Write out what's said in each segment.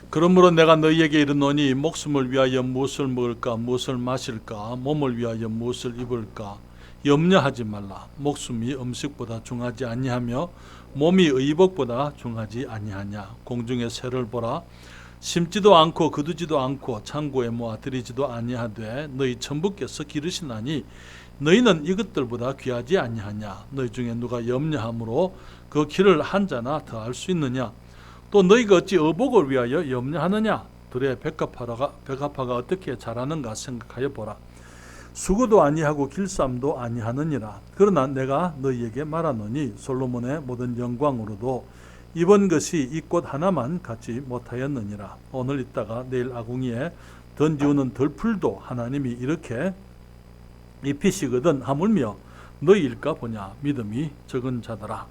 그러므로 내가 너희에게 이르노니 목숨을 위하여 무엇을 먹을까 무엇을 마실까 몸을 위하여 무엇을 입을까 염려하지 말라. 목숨이 음식보다 중하지 아니하며 몸이 의복보다 중하지 아니하냐. 공중의 새를 보라. 심지도 않고 거두지도 않고 창고에 모아 들이지도 아니하되 너희 천부께서 기르시나니 너희는 이것들보다 귀하지 아니하냐. 너희 중에 누가 염려함으로 그 길을 한 자나 더할 수 있느냐. 또 너희가 어찌 의복을 위하여 염려하느냐. 들의 백합화가 어떻게 자라는가 생각하여 보라. 수고도 아니하고 길쌈도 아니하느니라. 그러나 내가 너희에게 말하노니 솔로몬의 모든 영광으로도 입은 것이 이 꽃 하나만 갖지 못하였느니라. 오늘 있다가 내일 아궁이에 던지우는 덜풀도 하나님이 이렇게 입히시거든 하물며 너희일까 보냐. 믿음이 적은 자들아.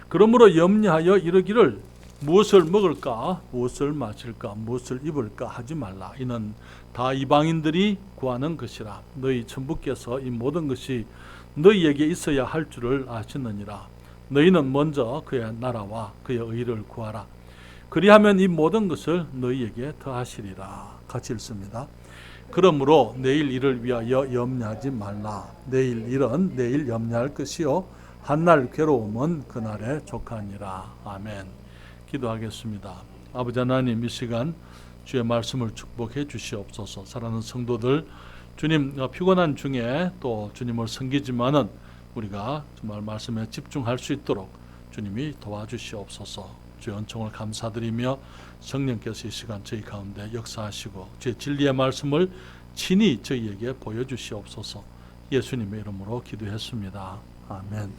그러므로 염려하여 이르기를 무엇을 먹을까 무엇을 마실까 무엇을 입을까 하지 말라. 이는 다 이방인들이 구하는 것이라. 너희 천부께서 이 모든 것이 너희에게 있어야 할 줄을 아시느니라. 너희는 먼저 그의 나라와 그의 의를 구하라. 그리하면 이 모든 것을 너희에게 더하시리라. 같이 읽습니다. 그러므로 내일 일을 위하여 염려하지 말라. 내일 일은 내일 염려할 것이요 한날 괴로움은 그날에 족하니라. 아멘. 기도하겠습니다. 아버지 하나님, 이 시간 주의 말씀을 축복해 주시옵소서. 사랑하는 성도들, 주님 피곤한 중에 또 주님을 섬기지만은 우리가 정말 말씀에 집중할 수 있도록 주님이 도와주시옵소서. 주의 은총을 감사드리며 성령께서 이 시간 저희 가운데 역사하시고 주의 진리의 말씀을 친히 저희에게 보여주시옵소서. 예수님의 이름으로 기도했습니다. 아멘.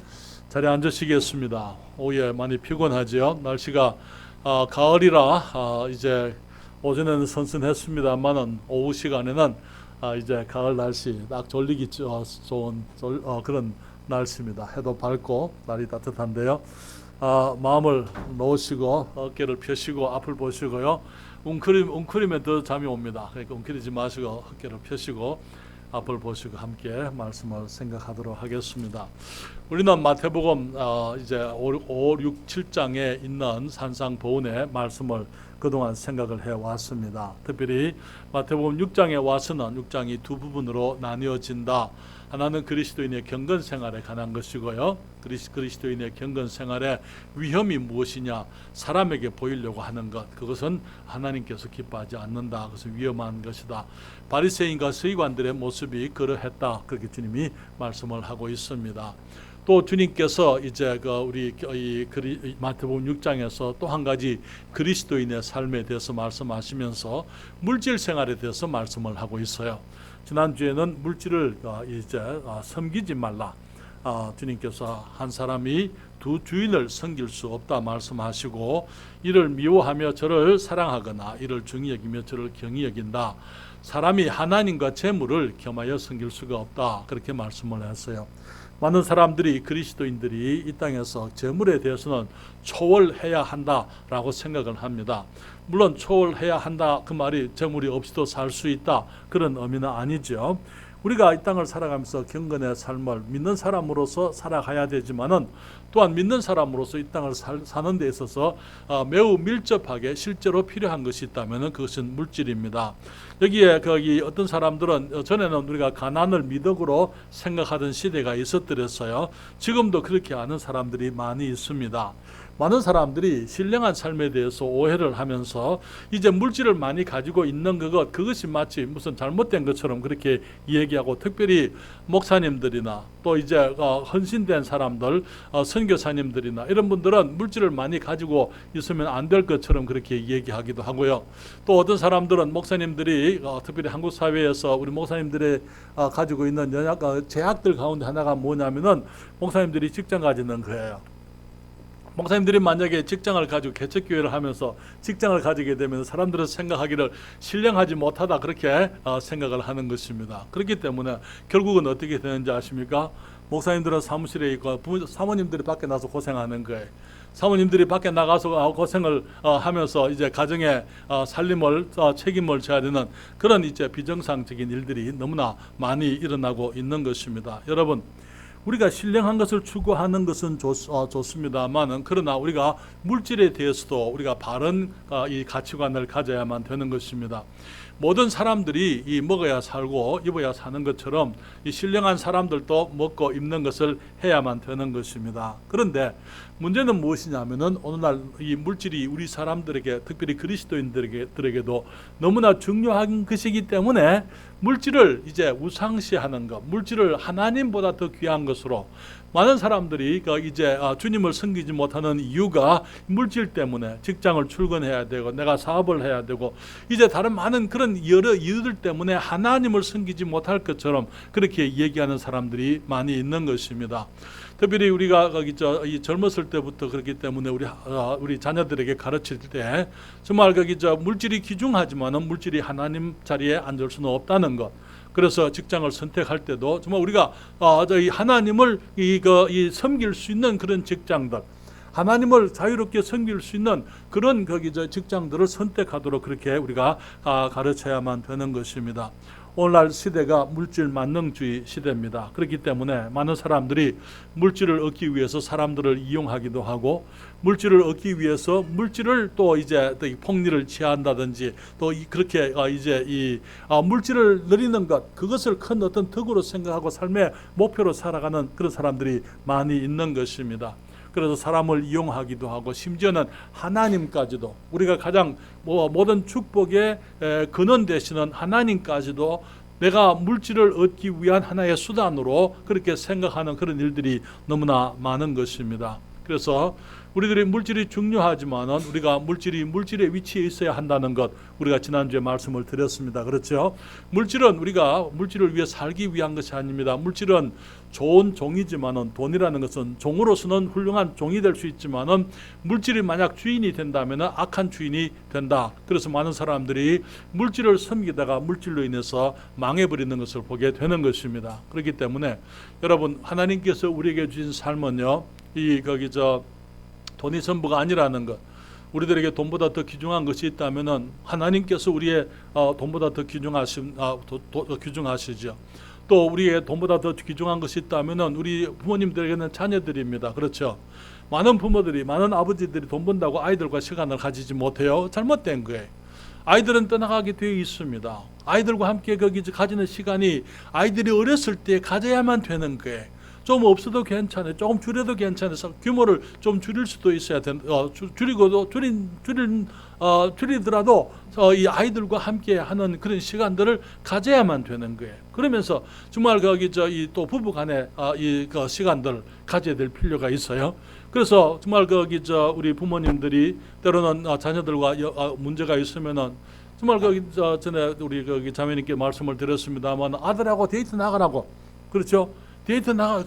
자리에 앉으시겠습니다. 오후에 많이 피곤하지요. 날씨가 가을이라 이제 오전에는 선선했습니다만은 오후 시간에는 이제 가을 날씨 딱 졸리기 좋은 그런 날씨입니다. 해도 밝고 날이 따뜻한데요. 마음을 놓으시고 어깨를 펴시고 앞을 보시고요. 웅크리면 더 잠이 옵니다. 그러니까 웅크리지 마시고 어깨를 펴시고 앞을 보시고 함께 말씀을 생각하도록 하겠습니다. 우리는 마태복음 이제 5, 6, 7장에 있는 산상보훈의 말씀을 그동안 생각을 해왔습니다. 특별히 마태복음 6장에 와서는 6장이 두 부분으로 나뉘어진다. 하나는 그리스도인의 경건 생활에 관한 것이고요. 그리스도인의 경건 생활의 위험이 무엇이냐, 사람에게 보이려고 하는 것, 그것은 하나님께서 기뻐하지 않는다. 그것은 위험한 것이다. 바리새인과 서기관들의 모습이 그러했다. 그렇게 주님이 말씀을 하고 있습니다. 또 주님께서 이제 우리 마태복음 6장에서 또 한 가지 그리스도인의 삶에 대해서 말씀하시면서 물질 생활에 대해서 말씀을 하고 있어요. 지난주에는 물질을 이제 섬기지 말라. 주님께서 한 사람이 두 주인을 섬길 수 없다 말씀하시고, 이를 미워하며 저를 사랑하거나 이를 중히 여기며 저를 경히 여긴다. 사람이 하나님과 재물을 겸하여 섬길 수가 없다. 그렇게 말씀을 했어요. 많은 사람들이, 그리스도인들이 이 땅에서 재물에 대해서는 초월해야 한다라고 생각을 합니다. 물론 초월해야 한다 그 말이 재물이 없이도 살 수 있다 그런 의미는 아니죠. 우리가 이 땅을 살아가면서 경건의 삶을 믿는 사람으로서 살아가야 되지만은 또한 믿는 사람으로서 이 땅을 사는 데 있어서 매우 밀접하게 실제로 필요한 것이 있다면 그것은 물질입니다. 여기에 어떤 사람들은 전에는 우리가 가난을 미덕으로 생각하던 시대가 있었더랬어요. 지금도 그렇게 하는 사람들이 많이 있습니다. 많은 사람들이 신령한 삶에 대해서 오해를 하면서 이제 물질을 많이 가지고 있는 그것이 마치 무슨 잘못된 것처럼 그렇게 얘기하고, 특별히 목사님들이나 또 이제 헌신된 사람들, 선교사님들이나 이런 분들은 물질을 많이 가지고 있으면 안 될 것처럼 그렇게 얘기하기도 하고요. 또 어떤 사람들은 목사님들이 특별히 한국 사회에서 우리 목사님들이 가지고 있는 제약들 가운데 하나가 뭐냐면은 목사님들이 직장 가지는 거예요. 목사님들이 만약에 직장을 가지고 개척교회를 하면서 직장을 가지게 되면 사람들은 생각하기를 신령하지 못하다 그렇게 생각을 하는 것입니다. 그렇기 때문에 결국은 어떻게 되는지 아십니까? 목사님들은 사무실에 있고 사모님들이 밖에 나서 고생하는 거예요. 사모님들이 밖에 나가서 고생을 하면서 이제 가정의 살림을 책임을 져야 되는 그런 이제 비정상적인 일들이 너무나 많이 일어나고 있는 것입니다. 여러분, 우리가 신령한 것을 추구하는 것은 좋습니다만은, 그러나 우리가 물질에 대해서도 우리가 바른 이 가치관을 가져야만 되는 것입니다. 모든 사람들이 이 먹어야 살고 입어야 사는 것처럼 이 신령한 사람들도 먹고 입는 것을 해야만 되는 것입니다. 그런데 문제는 무엇이냐면은 오늘날 이 물질이 우리 사람들에게, 특별히 그리스도인들에게도 너무나 중요한 것이기 때문에 물질을 이제 우상시하는 것, 물질을 하나님보다 더 귀한 것으로 많은 사람들이 이제 주님을 섬기지 못하는 이유가 물질 때문에 직장을 출근해야 되고 내가 사업을 해야 되고 이제 다른 많은 그런 여러 이유들 때문에 하나님을 섬기지 못할 것처럼 그렇게 얘기하는 사람들이 많이 있는 것입니다. 특별히 우리가 이 젊었을 때부터 그렇기 때문에 우리 자녀들에게 가르칠 때 정말 물질이 귀중하지만은 물질이 하나님 자리에 앉을 수는 없다는 것. 그래서 직장을 선택할 때도 정말 우리가 하나님을 섬길 수 있는 그런 직장들, 하나님을 자유롭게 섬길 수 있는 그런 직장들을 선택하도록 그렇게 우리가 가르쳐야만 되는 것입니다. 오늘날 시대가 물질 만능주의 시대입니다. 그렇기 때문에 많은 사람들이 물질을 얻기 위해서 사람들을 이용하기도 하고, 물질을 얻기 위해서 물질을 또 폭리를 취한다든지, 또 그렇게 물질을 누리는 것, 그것을 큰 어떤 덕으로 생각하고 삶의 목표로 살아가는 그런 사람들이 많이 있는 것입니다. 그래서 사람을 이용하기도 하고, 심지어는 하나님까지도, 우리가 가장 모든 축복의 근원 되시는 하나님까지도 내가 물질을 얻기 위한 하나의 수단으로 그렇게 생각하는 그런 일들이 너무나 많은 것입니다. 그래서 우리들이 물질이 중요하지만은 우리가 물질의 위치에 있어야 한다는 것, 우리가 지난주에 말씀을 드렸습니다. 그렇죠? 물질은 우리가 물질을 위해 살기 위한 것이 아닙니다. 물질은 좋은 종이지만은, 돈이라는 것은 종으로서는 훌륭한 종이 될 수 있지만은 물질이 만약 주인이 된다면은 악한 주인이 된다. 그래서 많은 사람들이 물질을 섬기다가 물질로 인해서 망해버리는 것을 보게 되는 것입니다. 그렇기 때문에 여러분, 하나님께서 우리에게 주신 삶은요, 돈이 전부가 아니라는 것. 우리들에게 돈보다 더 귀중한 것이 있다면은 하나님께서 우리의 돈보다 더 귀중하시죠. 또 우리의 돈보다 더 귀중한 것이 있다면은 우리 부모님들에게는 자녀들입니다. 그렇죠? 많은 부모들이, 많은 아버지들이 돈 번다고 아이들과 시간을 가지지 못해요. 잘못된 거예요. 아이들은 떠나가게 되어 있습니다. 아이들과 함께 가지는 시간이 아이들이 어렸을 때 가져야만 되는 거예요. 좀 없어도 괜찮아요. 조금 줄여도 괜찮아서 규모를 좀 줄일 수도 있어야 줄이더라도 이 아이들과 함께 하는 그런 시간들을 가져야만 되는 거예요. 그러면서 정말 또 부부간에 그 시간들 가져야 될 필요가 있어요. 그래서 정말 우리 부모님들이 때로는 자녀들과 문제가 있으면은 정말 전에 우리 자매님께 말씀을 드렸습니다만, 아들하고 데이트 나가라고, 그렇죠? 데이트 나가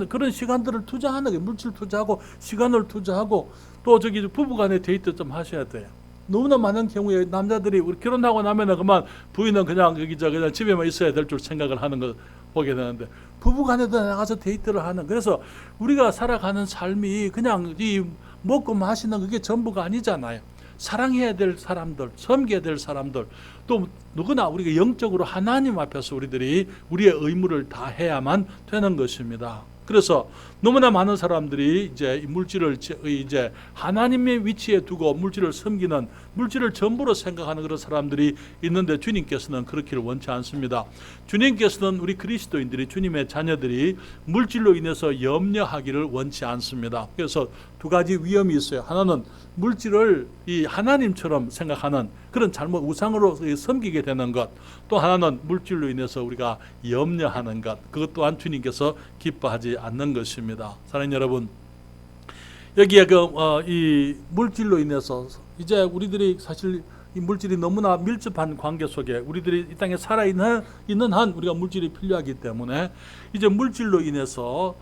그런 시간들을 투자하는 게, 물질 투자하고 시간을 투자하고, 또 부부간에 데이트 좀 하셔야 돼요. 너무나 많은 경우에 남자들이 우리 결혼하고 나면은 그만 부인은 그냥 그냥 집에만 있어야 될 줄 생각을 하는 걸 보게 되는데, 부부간에도 나가서 데이트를 하는, 그래서 우리가 살아가는 삶이 그냥 이 먹고 마시는 그게 전부가 아니잖아요. 사랑해야 될 사람들, 섬겨야 될 사람들, 또 누구나 우리가 영적으로 하나님 앞에서 우리들이 우리의 의무를 다 해야만 되는 것입니다. 그래서 너무나 많은 사람들이 물질을 하나님의 위치에 두고 물질을 섬기는, 물질을 전부로 생각하는 그런 사람들이 있는데, 주님께서는 그렇기를 원치 않습니다. 주님께서는 우리 그리스도인들이, 주님의 자녀들이 물질로 인해서 염려하기를 원치 않습니다. 그래서 두 가지 위험이 있어요. 하나는 물질을 이 하나님처럼 생각하는 그런 잘못 우상으로 섬기게 되는 것, 또 하나는 물질로 인해서 우리가 염려하는 것, 그것 또한 주님께서 기뻐하지 않는 것입니다. 사랑하는 여러분, 여기에 이 물질로 인해서 이제 우리들이 사실 이 물질이 너무나 밀접한 관계 속에 우리들이 이 땅에 살아있는 한 우리가 물질이 필요하기 때문에 이제 물질로 인해서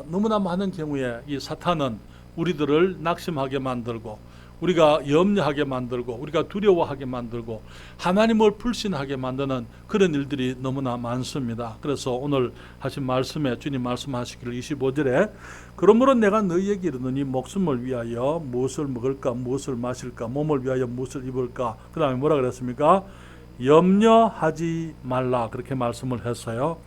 너무나 많은 경우에 이 사탄은 우리들을 낙심하게 만들고, 우리가 염려하게 만들고, 우리가 두려워하게 만들고, 하나님을 불신하게 만드는 그런 일들이 너무나 많습니다. 그래서 오늘 하신 말씀에 주님 말씀하시기를 25절에 그러므로 내가 너희에게 이르노니 목숨을 위하여 무엇을 먹을까, 무엇을 마실까, 몸을 위하여 무엇을 입을까, 그 다음에 뭐라 그랬습니까? 염려하지 말라, 그렇게 말씀을 했어요.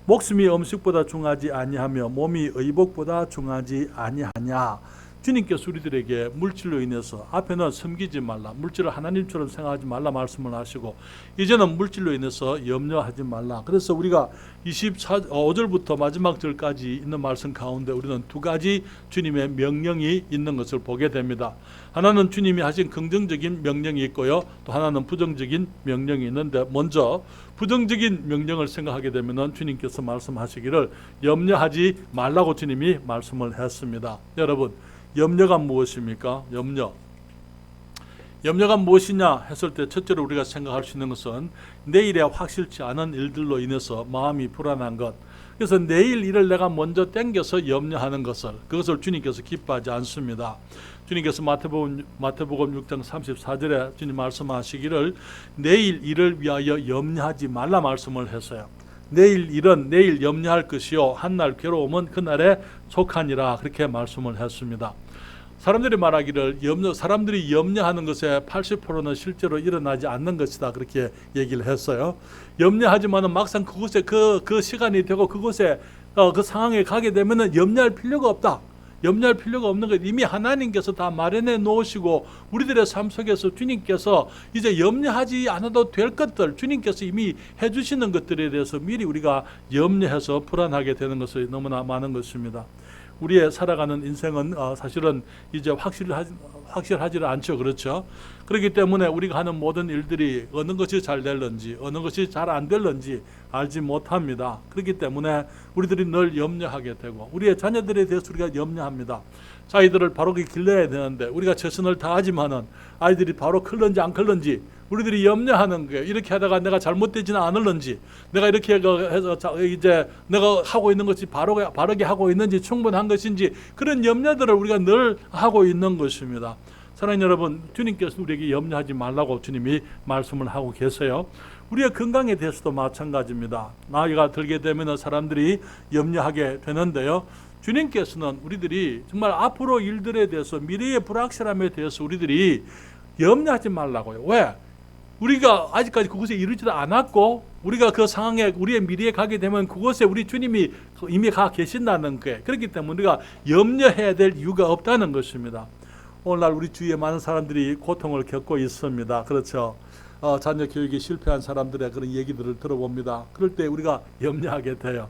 목숨이 음식보다 중하지 아니하며 몸이 의복보다 중하지 아니하냐. 주님께서 우리들에게 물질로 인해서 앞에는 섬기지 말라, 물질을 하나님처럼 생각하지 말라 말씀을 하시고, 이제는 물질로 인해서 염려하지 말라. 그래서 우리가 5절부터 마지막 절까지 있는 말씀 가운데 우리는 두 가지 주님의 명령이 있는 것을 보게 됩니다. 하나는 주님이 하신 긍정적인 명령이 있고요, 또 하나는 부정적인 명령이 있는데, 먼저 부정적인 명령을 생각하게 되면 주님께서 말씀하시기를 염려하지 말라고 주님이 말씀을 했습니다. 여러분, 염려가 무엇입니까? 염려가 무엇이냐 했을 때 첫째로 우리가 생각할 수 있는 것은 내일에 확실치 않은 일들로 인해서 마음이 불안한 것. 그래서 내일 일을 내가 먼저 땡겨서 염려하는 그것을 주님께서 기뻐하지 않습니다. 주님께서 마태복음 6장 34절에 주님 말씀하시기를 내일 일을 위하여 염려하지 말라 말씀을 했어요. 내일 일은 내일 염려할 것이요 한날 괴로움은 그날에 속하니라, 그렇게 말씀을 했습니다. 사람들이 말하기를 사람들이 염려하는 것의 80%는 실제로 일어나지 않는 것이다, 그렇게 얘기를 했어요. 염려하지만은 막상 그곳에 그 시간이 되고 그곳에 그 상황에 가게 되면은 염려할 필요가 없다. 염려할 필요가 없는 것, 이미 하나님께서 다 마련해 놓으시고 우리들의 삶 속에서 주님께서 이제 염려하지 않아도 될 것들, 주님께서 이미 해주시는 것들에 대해서 미리 우리가 염려해서 불안하게 되는 것이 너무나 많은 것입니다. 우리의 살아가는 인생은 사실은 이제 확실하지는 않죠. 그렇죠? 그렇기 때문에 우리가 하는 모든 일들이 어느 것이 잘 될런지 어느 것이 잘 안 될런지 알지 못합니다. 그렇기 때문에 우리들이 늘 염려하게 되고, 우리의 자녀들에 대해서 우리가 염려합니다. 자기들을 바르게 길러야 되는데 우리가 최선을 다하지만은 아이들이 바로 클런지 안 클런지 우리들이 염려하는 거예요. 이렇게 하다가 내가 잘못되지는 않을런지, 내가 이렇게 해서 이제 내가 하고 있는 것이 바르게 하고 있는지, 충분한 것인지, 그런 염려들을 우리가 늘 하고 있는 것입니다. 사랑하는 여러분, 주님께서 우리에게 염려하지 말라고 주님이 말씀을 하고 계세요. 우리의 건강에 대해서도 마찬가지입니다. 나이가 들게 되면 사람들이 염려하게 되는데요, 주님께서는 우리들이 정말 앞으로 일들에 대해서, 미래의 불확실함에 대해서 우리들이 염려하지 말라고요. 왜? 우리가 아직까지 그곳에 이르지도 않았고, 우리가 그 상황에, 우리의 미래에 가게 되면 그곳에 우리 주님이 이미 가 계신다는 거예요. 그렇기 때문에 우리가 염려해야 될 이유가 없다는 것입니다. 오늘날 우리 주위에 많은 사람들이 고통을 겪고 있습니다. 그렇죠? 자녀 교육에 실패한 사람들의 그런 얘기들을 들어봅니다. 그럴 때 우리가 염려하게 돼요.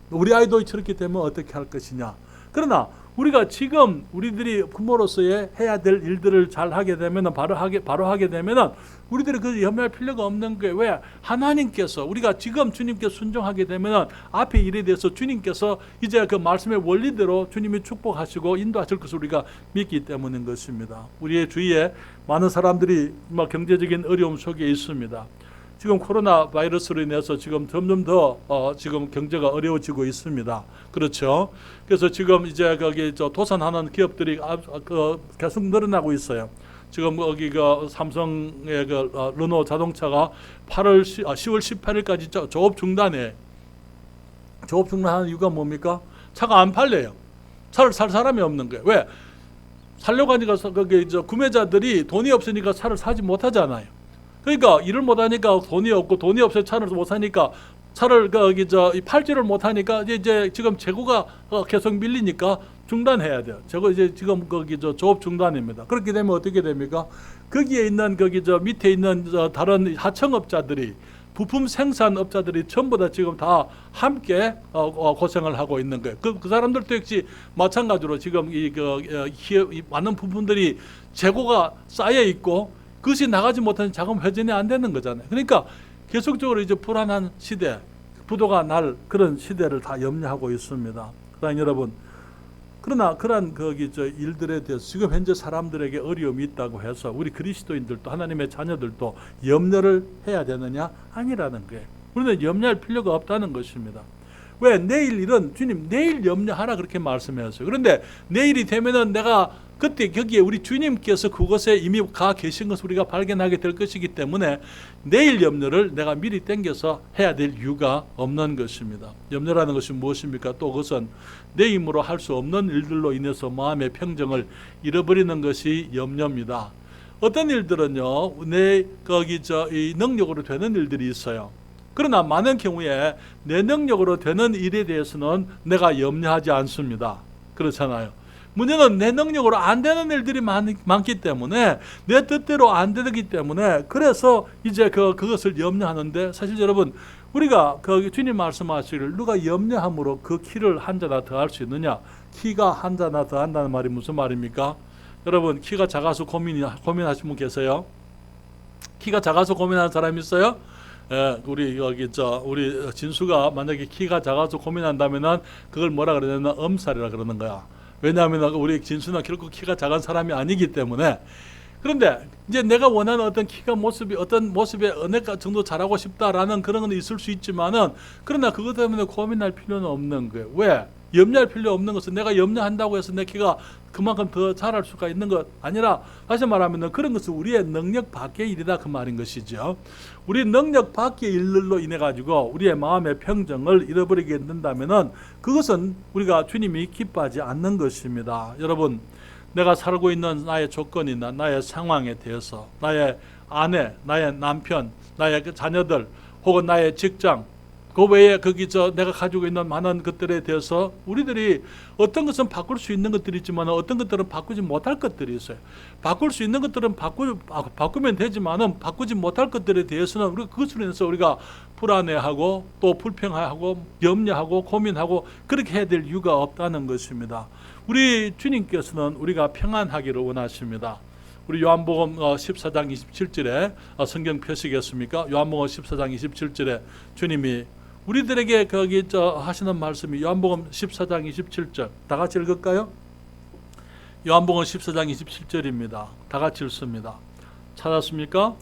우리 아이도 저렇게 되면 어떻게 할 것이냐. 그러나 우리가 지금 우리들이 부모로서의 해야 될 일들을 잘 하게 되면, 바로 하게 되면 우리들이 그 염려할 필요가 없는 거예요. 왜? 하나님께서, 우리가 지금 주님께 순종하게 되면 앞에 일에 대해서 주님께서 이제 그 말씀의 원리대로 주님이 축복하시고 인도하실 것을 우리가 믿기 때문인 것입니다. 우리의 주위에 많은 사람들이 경제적인 어려움 속에 있습니다. 지금 코로나 바이러스로 인해서 지금 점점 더 지금 경제가 어려워지고 있습니다. 그렇죠? 그래서 지금 이제 거기 도산하는 기업들이 계속 늘어나고 있어요. 지금 거기 삼성의 르노 자동차가 10월 18일까지 조업 중단해. 조업 중단하는 이유가 뭡니까? 차가 안 팔려요. 차를 살 사람이 없는 거예요. 왜? 살려고 하니까 거기 구매자들이 돈이 없으니까 차를 사지 못하잖아요. 그러니까 일을 못하니까 돈이 없고, 돈이 없어서 차를 못 사니까 차를 팔지를 못하니까 이제 지금 재고가 계속 밀리니까 중단해야 돼요. 지금 거기 조업 중단입니다. 그렇게 되면 어떻게 됩니까? 거기에 있는 밑에 있는 다른 하청업자들이, 부품 생산업자들이 전부 다 지금 다 함께 고생을 하고 있는 거예요. 그 사람들도 역시 마찬가지로 지금 많은 부분들이 재고가 쌓여 있고 그것이 나가지 못하는 자금 회전이 안 되는 거잖아요. 그러니까 계속적으로 이제 불안한 시대, 부도가 날 그런 시대를 다 염려하고 있습니다. 그러나 여러분, 그러나 그러한 일들에 대해서 지금 현재 사람들에게 어려움이 있다고 해서 우리 그리스도인들도, 하나님의 자녀들도 염려를 해야 되느냐? 아니라는 거예요. 우리는 염려할 필요가 없다는 것입니다. 왜? 내일 일은 주님 내일 염려하라 그렇게 말씀하셨어요. 그런데 내일이 되면은 내가 그때 거기에 우리 주님께서 그곳에 이미 가 계신 것을 우리가 발견하게 될 것이기 때문에 내일 염려를 내가 미리 땡겨서 해야 될 이유가 없는 것입니다. 염려라는 것이 무엇입니까? 또 그것은 내 힘으로 할 수 없는 일들로 인해서 마음의 평정을 잃어버리는 것이 염려입니다. 어떤 일들은요, 이 능력으로 되는 일들이 있어요. 그러나 많은 경우에 내 능력으로 되는 일에 대해서는 내가 염려하지 않습니다. 그렇잖아요. 문제는 내 능력으로 안 되는 일들이 많기 때문에, 내 뜻대로 안 되기 때문에, 그래서 이제 그것을 염려하는데, 사실 여러분, 우리가 주님 말씀하시기를 누가 염려함으로 그 키를 한 자나 더할 수 있느냐? 키가 한 자나 더한다는 말이 무슨 말입니까? 여러분, 키가 작아서 고민하시는 분 계세요? 키가 작아서 고민하는 사람이 있어요? 예, 우리 진수가 만약에 키가 작아서 고민한다면은 그걸 뭐라 그러냐면 엄살이라 그러는 거야. 왜냐하면 우리 진수는 결코 키가 작은 사람이 아니기 때문에. 그런데 이제 내가 원하는 어떤 어떤 모습에 어느 정도 잘하고 싶다라는 그런 건 있을 수 있지만은, 그러나 그것 때문에 고민할 필요는 없는 거예요. 왜? 염려할 필요 없는 것은 내가 염려한다고 해서 내 키가 그만큼 더 자랄 수가 있는 것 아니라, 다시 말하면 그런 것은 우리의 능력 밖의 일이다, 그 말인 것이죠. 우리 능력 밖의 일로 인해 가지고 우리의 마음의 평정을 잃어버리게 된다면은 그것은 우리가 주님이 기뻐하지 않는 것입니다. 여러분, 내가 살고 있는 나의 조건이나 나의 상황에 대해서, 나의 아내, 나의 남편, 나의 자녀들, 혹은 나의 직장, 그 외에 내가 가지고 있는 많은 것들에 대해서 우리들이 어떤 것은 바꿀 수 있는 것들이 있지만 어떤 것들은 바꾸지 못할 것들이 있어요. 바꿀 수 있는 것들은 바꾸면 되지만은 바꾸지 못할 것들에 대해서는 우리가 그것으로 인해서 우리가 불안해하고 또 불평하고 염려하고 고민하고 그렇게 해야 될 이유가 없다는 것입니다. 우리 주님께서는 우리가 평안하기를 원하십니다. 우리 요한복음 14장 27절에 성경 펴시겠습니까? 요한복음 14장 27절에 주님이 우리들에게 하시는 말씀이 요한복음 14장 27절, 다 같이 읽을까요? 요한복음 14장 27절입니다. 다 같이 읽습니다. 찾았습니까?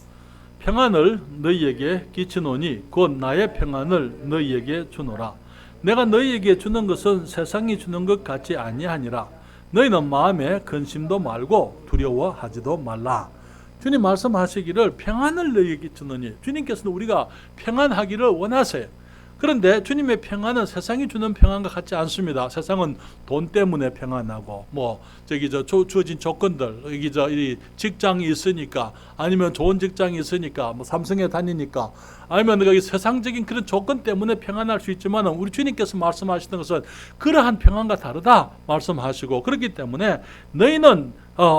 평안을 너희에게 끼치노니 곧 나의 평안을 너희에게 주노라. 내가 너희에게 주는 것은 세상이 주는 것 같이 아니하니라. 너희는 마음에 근심도 말고 두려워하지도 말라. 주님 말씀하시기를 평안을 너희에게 주노니, 주님께서는 우리가 평안하기를 원하세요. 그런데 주님의 평안은 세상이 주는 평안과 같지 않습니다. 세상은 돈 때문에 평안하고, 주어진 조건들, 이 직장이 있으니까, 아니면 좋은 직장이 있으니까, 삼성에 다니니까, 아니면 세상적인 그런 조건 때문에 평안할 수 있지만, 우리 주님께서 말씀하시는 것은 그러한 평안과 다르다 말씀하시고, 그렇기 때문에 너희는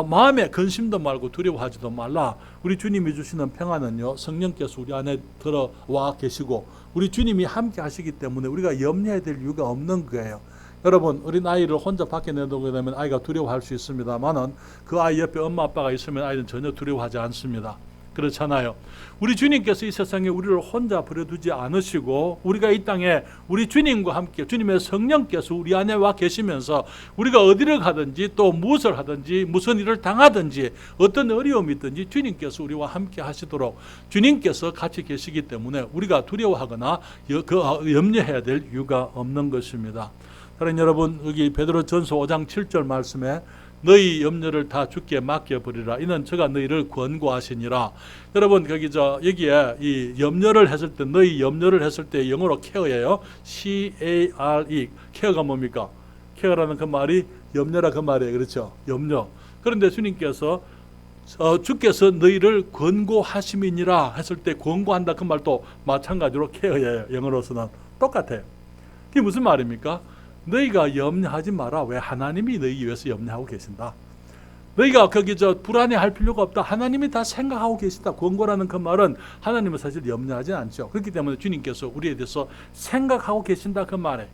마음에 근심도 말고 두려워하지도 말라. 우리 주님이 주시는 평안은요, 성령께서 우리 안에 들어와 계시고 우리 주님이 함께 하시기 때문에 우리가 염려해야 될 이유가 없는 거예요. 여러분, 어린 아이를 혼자 밖에 내두게 되면 아이가 두려워할 수 있습니다만은 그 아이 옆에 엄마 아빠가 있으면 아이는 전혀 두려워하지 않습니다. 그렇잖아요. 우리 주님께서 이 세상에 우리를 혼자 버려두지 않으시고 우리가 이 땅에 우리 주님과 함께 주님의 성령께서 우리 안에 와 계시면서 우리가 어디를 가든지 또 무엇을 하든지 무슨 일을 당하든지 어떤 어려움이 있든지 주님께서 우리와 함께 하시도록 주님께서 같이 계시기 때문에 우리가 두려워하거나 염려해야 될 이유가 없는 것입니다. 사랑하는 여러분, 여기 베드로전서 5장 7절 말씀에 너희 염려를 다 주께 맡겨버리라. 이는 저가 너희를 권고하시니라. 여러분, 여기에 이 염려를 했을 때, 너희 염려를 했을 때 영어로 케어예요. C-A-R-E. 케어가 뭡니까? 케어라는 그 말이 염려라 그 말이에요. 그렇죠? 염려. 그런데 주님께서 주께서 너희를 권고하심이니라 했을 때 권고한다 그 말도 마찬가지로 케어예요. 영어로서는 똑같아요. 그게 무슨 말입니까? 너희가 염려하지 마라. 왜? 하나님이 너희 위해서 염려하고 계신다. 너희가 불안해할 필요가 없다. 하나님이 다 생각하고 계신다. 권고라는 그 말은 하나님은 사실 염려하지 않죠. 그렇기 때문에 주님께서 우리에 대해서 생각하고 계신다 그 말에.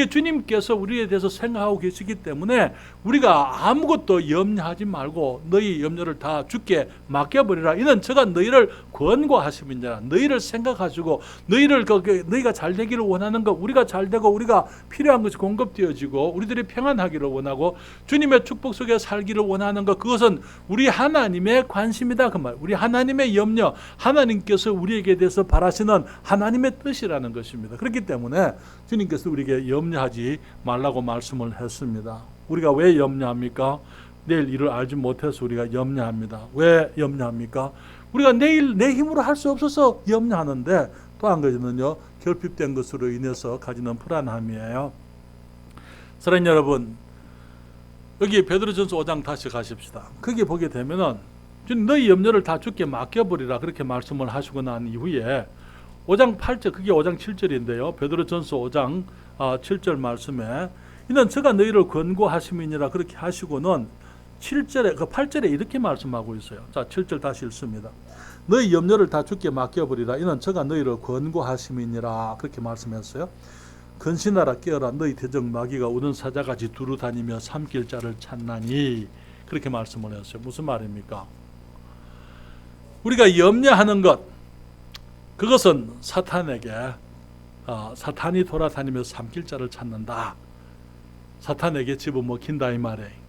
주님께서 우리에 대해서 생각하고 계시기 때문에 우리가 아무것도 염려하지 말고 너희 염려를 다 주께 맡겨버리라. 이는 저가 너희를 권고하심이니라. 너희를 생각하시고 너희가 잘 되기를 원하는 것, 우리가 잘 되고 우리가 필요한 것이 공급되어지고 우리들이 평안하기를 원하고 주님의 축복 속에 살기를 원하는 것, 그것은 우리 하나님의 관심이다 그 말. 우리 하나님의 염려, 하나님께서 우리에게 대해서 바라시는 하나님의 뜻이라는 것입니다. 그렇기 때문에 주님께서 우리에게 염려하지 말라고 말씀을 했습니다. 우리가 왜 염려합니까? 내일 일을 알지 못해서 우리가 염려합니다. 왜 염려합니까? 우리가 내일 내 힘으로 할 수 없어서 염려하는데, 또 한 가지는요, 결핍된 것으로 인해서 가지는 불안함이에요. 사랑하는 여러분, 여기 베드로전서 5장 다시 가십시다. 거기 보게 되면은 주님 너희 염려를 다 주께 맡겨버리라 그렇게 말씀을 하시고 난 이후에 5장 8절, 그게 5장 7절인데요. 베드로전서 5장 7절 말씀에 이는 저가 너희를 권고하심이니라 그렇게 하시고는 7절에, 그 8절에 이렇게 말씀하고 있어요. 자, 7절 다시 읽습니다. 너희 염려를 다 주께 맡겨버리라. 이는 저가 너희를 권고하심이니라 그렇게 말씀했어요. 근신하라 깨어라 너희 대적 마귀가 우는 사자같이 두루 다니며 삼킬 자를 찾나니 그렇게 말씀을 했어요. 무슨 말입니까? 우리가 염려하는 것, 그것은 사탄에게 사탄이 돌아다니며 삼킬 자를 찾는다. 사탄에게 집어먹힌다 이 말이에요.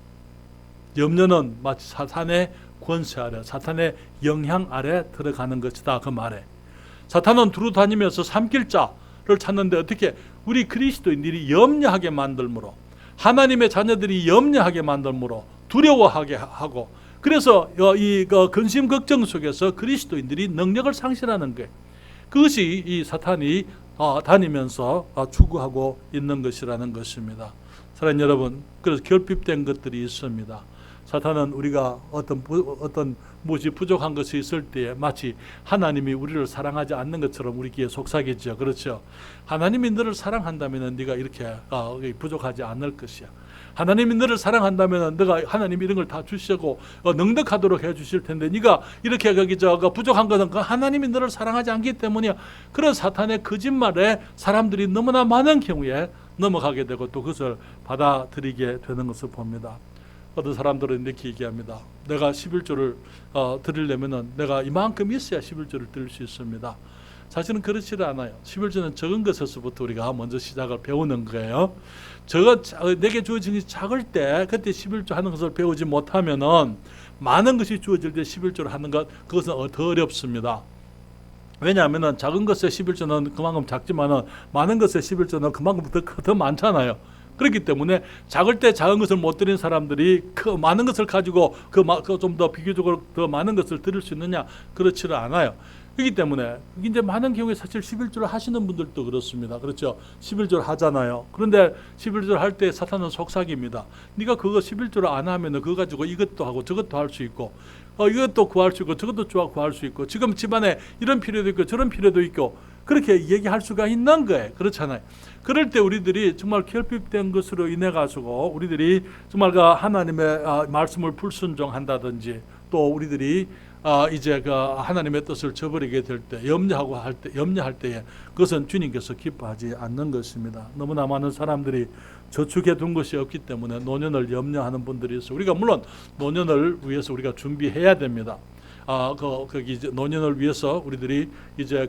염려는 마치 사탄의 권세 아래, 사탄의 영향 아래 들어가는 것이다 그 말에. 사탄은 두루 다니면서 삼킬 자를 찾는데 어떻게 우리 그리스도인들이 염려하게 만들므로, 하나님의 자녀들이 염려하게 만들므로 두려워하게 하고, 그래서 이 근심 걱정 속에서 그리스도인들이 능력을 상실하는 거예요. 그것이 이 사탄이 다니면서 추구하고 있는 것이라는 것입니다. 사랑하는 여러분, 그래서 결핍된 것들이 있습니다. 사탄은 우리가 어떤 무엇이 부족한 것이 있을 때에 마치 하나님이 우리를 사랑하지 않는 것처럼 우리 귀에 속삭이죠. 그렇죠? 하나님이 너를 사랑한다면 네가 이렇게 부족하지 않을 것이야. 하나님이 너를 사랑한다면 너가 하나님이 이런 걸 다 주시고 넉넉하도록 해주실 텐데 네가 이렇게 부족한 것은 하나님이 너를 사랑하지 않기 때문이야. 그런 사탄의 거짓말에 사람들이 너무나 많은 경우에 넘어가게 되고 또 그것을 받아들이게 되는 것을 봅니다. 어떤 사람들은 이렇게 얘기합니다. 내가 11조를 드리려면 내가 이만큼 있어야 11조를 드릴 수 있습니다. 사실은 그렇지 않아요. 11조는 적은 것에서부터 우리가 먼저 시작을 배우는 거예요. 내게 주어진 것이 작을 때 그때 11조 하는 것을 배우지 못하면은 많은 것이 주어질 때 11조를 하는 것, 그것은 더 어렵습니다. 왜냐하면 작은 것에 11조는 그만큼 작지만은 많은 것에 11조는 그만큼 더 많잖아요. 그렇기 때문에 작을 때 작은 것을 못 드린 사람들이 그 많은 것을 가지고 좀 더 비교적으로 더 많은 것을 드릴 수 있느냐? 그렇지는 않아요. 그렇기 때문에 이제 많은 경우에 사실 11조를 하시는 분들도 그렇습니다. 그렇죠? 11조를 하잖아요. 그런데 11조를 할 때 사탄은 속삭입니다. 네가 그거 11조를 안 하면 그거 가지고 이것도 하고 저것도 할 수 있고 이것도 구할 수 있고 저것도 구할 수 있고 지금 집안에 이런 필요도 있고 저런 필요도 있고 그렇게 얘기할 수가 있는 거예요. 그렇잖아요. 그럴 때 우리들이 정말 결핍된 것으로 인해 가지고 우리들이 정말 하나님의 말씀을 불순종한다든지 또 우리들이 이제 하나님의 뜻을 저버리게 될 때 염려할 때에 그것은 주님께서 기뻐하지 않는 것입니다. 너무나 많은 사람들이 저축해 둔 것이 없기 때문에 노년을 염려하는 분들이 있어요. 우리가 물론 노년을 위해서 우리가 준비해야 됩니다. 이제 노년을 위해서 우리들이 이제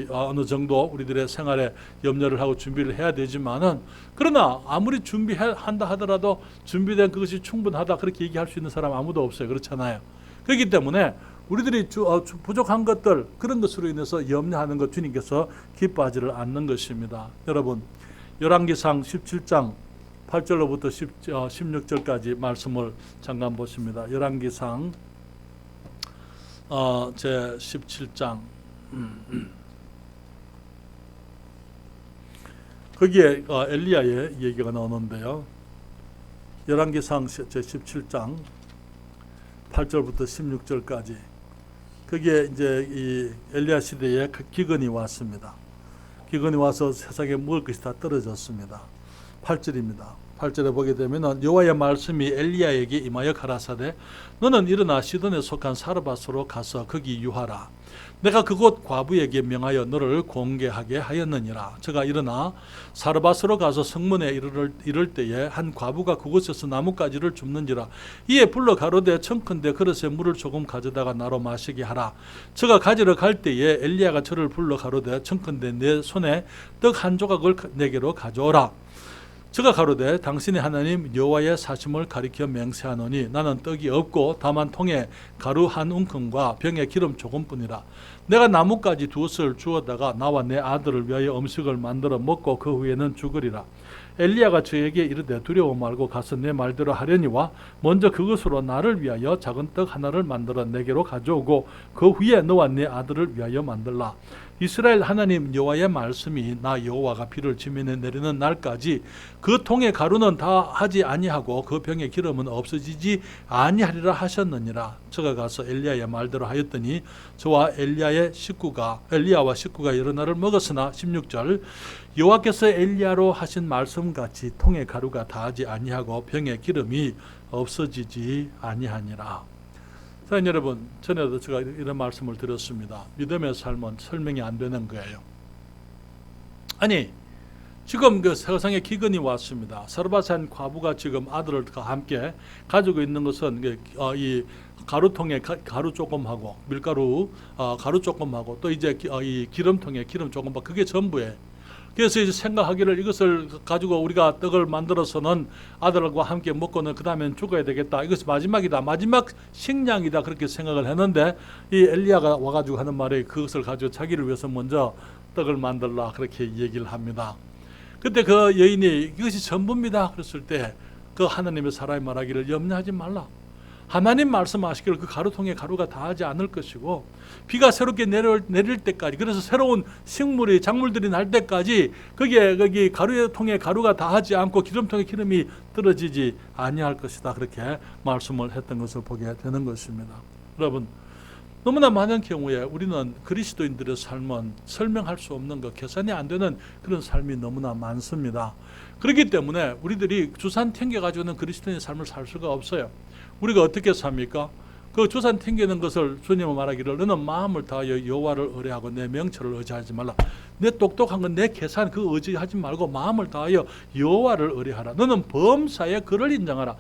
어느 정도 우리들의 생활에 염려를 하고 준비를 해야 되지만은 그러나 아무리 준비한다 하더라도 준비된 그것이 충분하다 그렇게 얘기할 수 있는 사람 아무도 없어요. 그렇잖아요. 그렇기 때문에 우리들이 부족한 것들 그런 것으로 인해서 염려하는 것 주님께서 기뻐하지를 않는 것입니다. 여러분 열왕기상 17장 8절로부터 16절까지 말씀을 잠깐 보십니다. 열왕기상 제 17장 거기에 엘리야의 얘기가 나오는데요. 열왕기상 제 17장 8절부터 16절까지 거기에 이제 이 엘리야 시대에 기근이 왔습니다. 기근이 와서 세상에 먹을 것이 다 떨어졌습니다. 8절입니다. 8절에 보게 되면 여호와의 말씀이 엘리야에게 임하여 가라사대 너는 일어나 시돈에 속한 사르밧으로 가서 거기 유하라. 내가 그곳 과부에게 명하여 너를 공개하게 하였느니라. 저가 일어나 사르밧으로 가서 성문에 이를 때에 한 과부가 그곳에서 나뭇가지를 줍는지라. 이에 불러 가로되 청컨대 그릇에 물을 조금 가져다가 나로 마시게 하라. 저가 가지러 갈 때에 엘리야가 저를 불러 가로되 청컨대 내 손에 떡 한 조각을 내게로 가져오라. 저가 가로되 당신의 하나님 여호와의 사심을 가리켜 맹세하노니 나는 떡이 없고 다만 통에 가루 한 웅큼과 병에 기름 조금뿐이라. 내가 나뭇가지 두엇을 주어다가 나와 내 아들을 위하여 음식을 만들어 먹고 그 후에는 죽으리라. 엘리야가 저에게 이르되 두려워 말고 가서 내 말대로 하려니와 먼저 그것으로 나를 위하여 작은 떡 하나를 만들어 내게로 가져오고 그 후에 너와 내 아들을 위하여 만들라. 이스라엘 하나님 여호와의 말씀이 나 여호와가 비를 지면에 내리는 날까지 그 통의 가루는 다 하지 아니하고 그 병의 기름은 없어지지 아니하리라 하셨느니라. 저가 가서 엘리야의 말대로 하였더니 저와 엘리야와 식구가 여러 날을 먹었으나 16절 여호와께서 엘리야로 하신 말씀같이 통의 가루가 다하지 아니하고 병의 기름이 없어지지 아니하니라. 사랑하는 여러분, 전에도 제가 이런 말씀을 드렸습니다. 믿음의 삶은 설명이 안 되는 거예요. 아니, 지금 그 세상에 기근이 왔습니다. 사르밧산 과부가 지금 아들과 함께 가지고 있는 것은 이 가루통에 가루 조금하고 밀가루 가루 조금하고 또 이제 이 기름통에 기름 조금, 그게 전부예요. 그래서 이제 생각하기를 이것을 가지고 우리가 떡을 만들어서는 아들과 함께 먹고는 그 다음엔 죽어야 되겠다. 이것이 마지막이다. 마지막 식량이다. 그렇게 생각을 했는데 이 엘리야가 와가지고 하는 말이 그것을 가지고 자기를 위해서 먼저 떡을 만들라. 그렇게 얘기를 합니다. 그때 그 여인이 이것이 전부입니다. 그랬을 때 그 하나님의 사람이 말하기를 염려하지 말라. 하나님 말씀하시기를 그 가루통에 가루가 다하지 않을 것이고 비가 새롭게 내릴 때까지, 그래서 새로운 식물이 작물들이 날 때까지 거기 가루통에 가루가 다하지 않고 기름통에 기름이 떨어지지 아니할 것이다. 그렇게 말씀을 했던 것을 보게 되는 것입니다. 여러분, 너무나 많은 경우에 우리는 그리스도인들의 삶은 설명할 수 없는 것, 계산이 안 되는 그런 삶이 너무나 많습니다. 그렇기 때문에 우리들이 주산 튕겨가지고는 그리스도인의 삶을 살 수가 없어요. 우리가 어떻게 삽니까? 그 주산 튕기는 것을 주님은 말하기를 너는 마음을 다하여 여호와를 의뢰하고 내 명철을 의지하지 말라. 내 똑똑한 건 내 계산 그 의지하지 말고 마음을 다하여 여호와를 의뢰하라. 너는 범사에 그를 인정하라.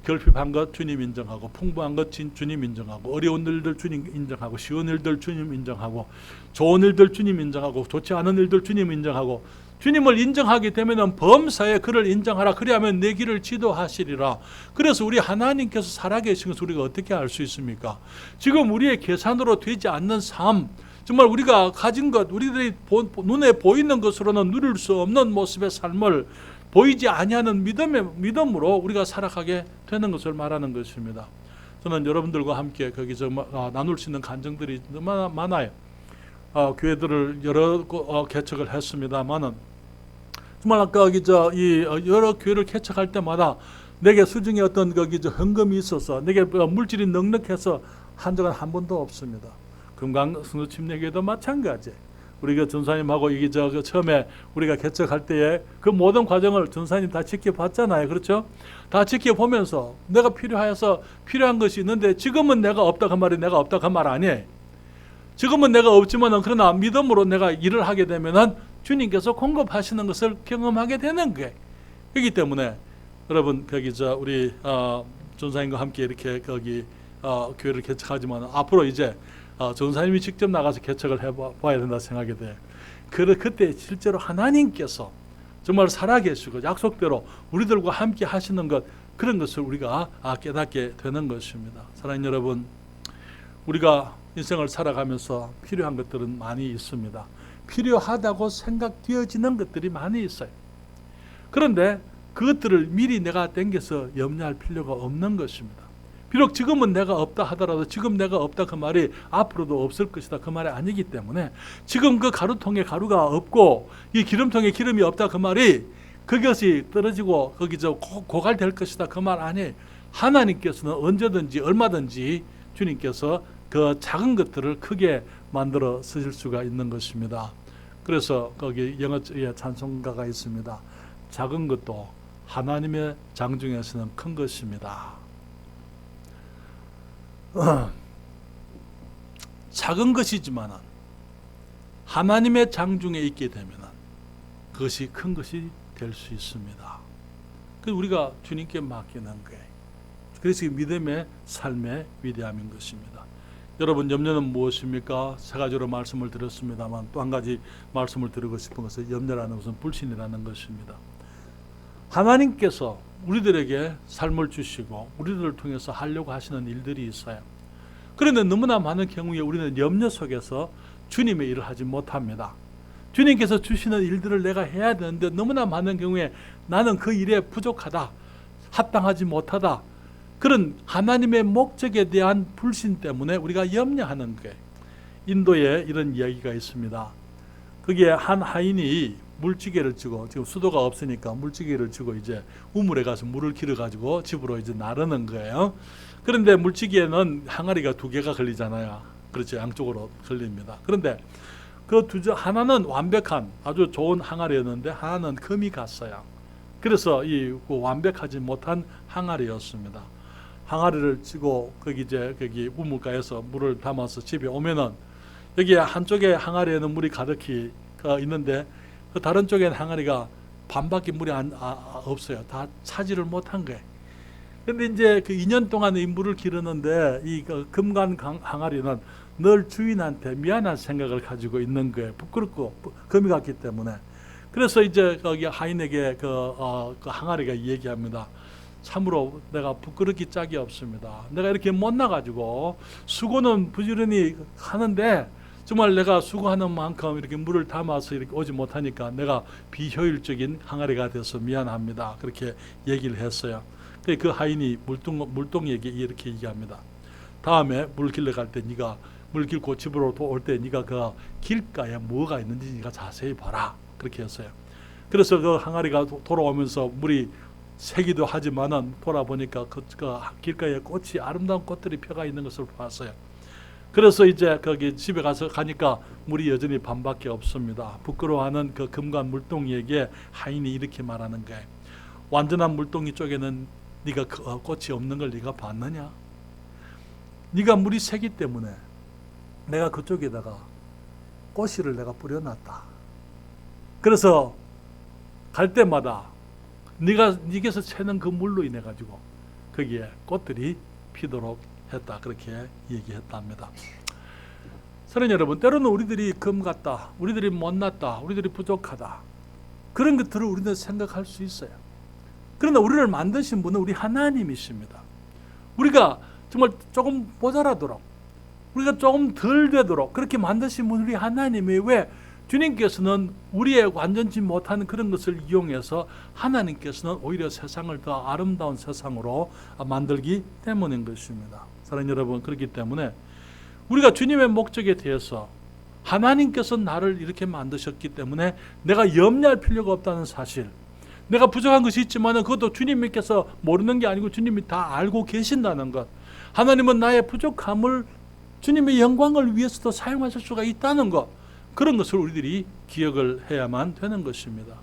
결핍한 것 주님 인정하고 풍부한 것 주님 인정하고 어려운 일들 주님 인정하고 쉬운 일들 주님 인정하고 좋은 일들 주님 인정하고 좋지 않은 일들 주님 인정하고 주님을 인정하게 되면 범사에 그를 인정하라. 그리하면 내 길을 지도하시리라. 그래서 우리 하나님께서 살아계신 것을 우리가 어떻게 알 수 있습니까? 지금 우리의 계산으로 되지 않는 삶, 정말 우리가 가진 것, 우리들이 눈에 보이는 것으로는 누릴 수 없는 모습의 삶을 보이지 아니하는 믿음으로 우리가 살아가게 되는 것을 말하는 것입니다. 저는 여러분들과 함께 거기서 나눌 수 있는 간증들이 너무나 많아요. 교회들을 여러 개척을 했습니다만은 정말 아까 여러 교회를 개척할 때마다 내게 수중에 어떤 헌금이 있어서 내게 물질이 넉넉해서 한 적은 한 번도 없습니다. 금강성도 침례교회도 마찬가지. 우리가 전사님하고 처음에 우리가 개척할 때에 그 모든 과정을 전사님 다 지켜봤잖아요. 그렇죠? 다 지켜보면서 내가 필요한 것이 있는데 지금은 내가 없다 그 말이 내가 없다 그 말 아니에요. 지금은 내가 없지만은 그러나 믿음으로 내가 일을 하게 되면은 주님께서 공급하시는 것을 경험하게 되는 거예요. 그렇기 때문에 여러분 우리 전사님과 함께 이렇게 교회를 개척하지만 앞으로 이제 전사님이 직접 나가서 개척을 해봐야 된다 생각이 돼요. 그때 실제로 하나님께서 정말 살아계시고 약속대로 우리들과 함께 하시는 것, 그런 것을 우리가 깨닫게 되는 것입니다. 사랑하는 여러분, 우리가 인생을 살아가면서 필요한 것들은 많이 있습니다. 필요하다고 생각되어지는 것들이 많이 있어요. 그런데 그것들을 미리 내가 땡겨서 염려할 필요가 없는 것입니다. 비록 지금은 내가 없다 하더라도 지금 내가 없다 그 말이 앞으로도 없을 것이다 그 말이 아니기 때문에 지금 그 가루통에 가루가 없고 이 기름통에 기름이 없다 그 말이 그것이 떨어지고 거기서 고갈될 것이다 그 말 아니에요. 하나님께서는 언제든지 얼마든지 주님께서 그 작은 것들을 크게 만들어 쓰실 수가 있는 것입니다. 그래서 거기 영어에 찬송가가 있습니다. 작은 것도 하나님의 장중에서는 큰 것입니다. 작은 것이지만 하나님의 장중에 있게 되면 그것이 큰 것이 될 수 있습니다. 그래서 우리가 주님께 맡기는 거예요. 그래서 믿음의 삶의 위대함인 것입니다. 여러분, 염려는 무엇입니까? 세 가지로 말씀을 드렸습니다만 또 한 가지 말씀을 드리고 싶은 것은 염려라는 것은 불신이라는 것입니다. 하나님께서 우리들에게 삶을 주시고 우리들을 통해서 하려고 하시는 일들이 있어요. 그런데 너무나 많은 경우에 우리는 염려 속에서 주님의 일을 하지 못합니다. 주님께서 주시는 일들을 내가 해야 되는데 너무나 많은 경우에 나는 그 일에 부족하다, 합당하지 못하다, 그런 하나님의 목적에 대한 불신 때문에 우리가 염려하는 거예요. 인도에 이런 이야기가 있습니다. 거기에 한 하인이 물지개를 쥐고, 지금 수도가 없으니까 물지개를 쥐고 이제 우물에 가서 물을 길어 가지고 집으로 이제 나르는 거예요. 그런데 물지개는 항아리가 두 개가 걸리잖아요. 그렇죠. 양쪽으로 걸립니다. 그런데 그 하나는 완벽한 아주 좋은 항아리였는데 하나는 금이 갔어요. 그래서 그 완벽하지 못한 항아리였습니다. 항아리를 쥐고 거기 우물가에서 물을 담아서 집에 오면은 여기 한쪽에 항아리에는 물이 가득히 있는데 그 다른 쪽에는 항아리가 반밖에 물이 없어요. 다 차지를 못한 거예요. 근데 이제 그 2년 동안 이 물을 기르는데 이 금간 항아리는 늘 주인한테 미안한 생각을 가지고 있는 거예요. 부끄럽고 금이 갔기 때문에. 그래서 이제 거기 하인에게 그 항아리가 얘기합니다. 참으로 내가 부끄럽기 짝이 없습니다. 내가 이렇게 못나가지고 수고는 부지런히 하는데 정말 내가 수고하는 만큼 이렇게 물을 담아서 이렇게 오지 못하니까 내가 비효율적인 항아리가 돼서 미안합니다. 그렇게 얘기를 했어요. 그 하인이 물동이에게 이렇게 얘기합니다. 다음에 물 길러 갈 때 네가 물 길고 집으로 올 때 네가 그 길가에 뭐가 있는지 네가 자세히 봐라. 그렇게 했어요. 그래서 그 항아리가 돌아오면서 물이 새기도 하지만은 돌아보니까 그 길가에 꽃이 아름다운 꽃들이 펴가 있는 것을 봤어요. 그래서 이제 거기 집에 가니까 물이 여전히 반밖에 없습니다. 부끄러워하는 그 금관 물동이에게 하인이 이렇게 말하는 거예요. 완전한 물동이 쪽에는 네가 꽃이 없는 걸 네가 봤느냐? 네가 물이 새기 때문에 내가 그쪽에다가 꽃씨를 내가 뿌려놨다. 그래서 갈 때마다 네게서 새는 그 물로 인해 가지고 거기에 꽃들이 피도록 했다. 그렇게 얘기했답니다. 사랑하는 여러분, 때로는 우리들이 금 같다, 우리들이 못났다, 우리들이 부족하다, 그런 것들을 우리는 생각할 수 있어요. 그러나 우리를 만드신 분은 우리 하나님이십니다. 우리가 정말 조금 모자라도록, 우리가 조금 덜 되도록 그렇게 만드신 분이 우리 하나님이, 왜? 주님께서는 우리의 완전치 못한 그런 것을 이용해서 하나님께서는 오히려 세상을 더 아름다운 세상으로 만들기 때문인 것입니다. 사랑하는 여러분, 그렇기 때문에 우리가 주님의 목적에 대해서 하나님께서 나를 이렇게 만드셨기 때문에 내가 염려할 필요가 없다는 사실, 내가 부족한 것이 있지만 그것도 주님께서 모르는 게 아니고 주님이 다 알고 계신다는 것, 하나님은 나의 부족함을 주님의 영광을 위해서도 사용하실 수가 있다는 것, 그런 것을 우리들이 기억을 해야만 되는 것입니다.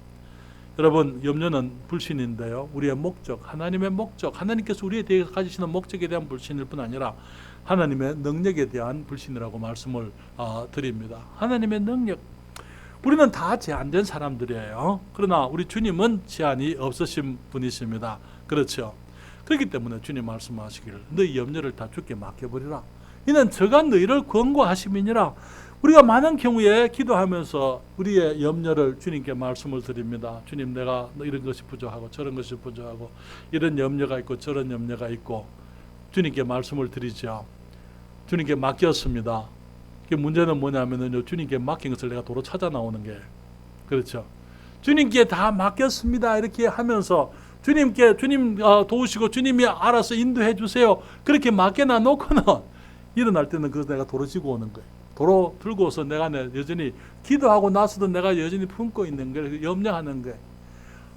여러분, 염려는 불신인데요, 우리의 목적, 하나님의 목적, 하나님께서 우리에 대해 가지시는 목적에 대한 불신일 뿐 아니라 하나님의 능력에 대한 불신이라고 말씀을 드립니다. 하나님의 능력, 우리는 다 제한된 사람들이에요. 그러나 우리 주님은 제한이 없으신 분이십니다. 그렇죠? 그렇기 때문에 주님 말씀하시기를 너희 염려를 다 주께 맡겨버리라. 이는 저가 너희를 권고하심이니라. 우리가 많은 경우에 기도하면서 우리의 염려를 주님께 말씀을 드립니다. 주님, 내가 이런 것이 부족하고 저런 것이 부족하고 이런 염려가 있고 저런 염려가 있고 주님께 말씀을 드리죠. 주님께 맡겼습니다. 문제는 뭐냐면요, 주님께 맡긴 것을 내가 도로 찾아 나오는 게, 그렇죠? 주님께 다 맡겼습니다 이렇게 하면서 주님 도우시고 주님이 알아서 인도해 주세요 그렇게 맡겨놔 놓고는 일어날 때는 그거 내가 도로 지고 오는 거예요. 도로 들고서 내가 여전히 기도하고 나서도 내가 여전히 품고 있는 거예요. 염려하는 거예요.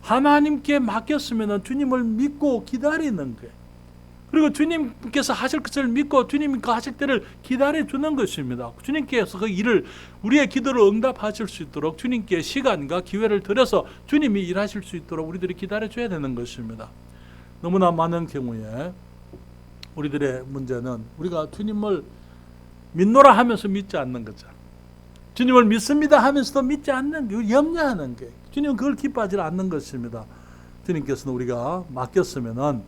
하나님께 맡겼으면 주님을 믿고 기다리는 거예요. 그리고 주님께서 하실 것을 믿고 주님이 하실 때를 기다려주는 것입니다. 주님께서 그 일을, 우리의 기도를 응답하실 수 있도록 주님께 시간과 기회를 들여서 주님이 일하실 수 있도록 우리들이 기다려줘야 되는 것입니다. 너무나 많은 경우에 우리들의 문제는 우리가 주님을 믿노라 하면서 믿지 않는 거죠. 주님을 믿습니다 하면서도 믿지 않는 게, 염려하는 게, 주님은 그걸 기뻐하지 않는 것입니다. 주님께서는 우리가 맡겼으면은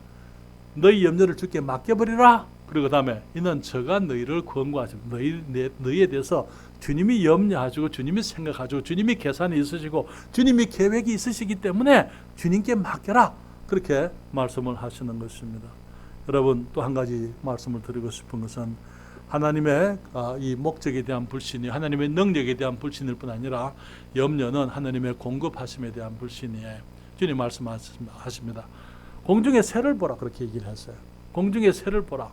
너희 염려를 주께 맡겨버리라. 그리고 그 다음에 이는 저가 너희를 권고하시고, 너희에 대해서 주님이 염려하시고 주님이 생각하시고 주님이 계산이 있으시고 주님이 계획이 있으시기 때문에 주님께 맡겨라. 그렇게 말씀을 하시는 것입니다. 여러분, 또 한 가지 말씀을 드리고 싶은 것은 하나님의 이 목적에 대한 불신이 하나님의 능력에 대한 불신일 뿐 아니라 염려는 하나님의 공급하심에 대한 불신이에요. 주님 말씀하십니다. 공중의 새를 보라, 그렇게 얘기를 했어요. 공중의 새를 보라.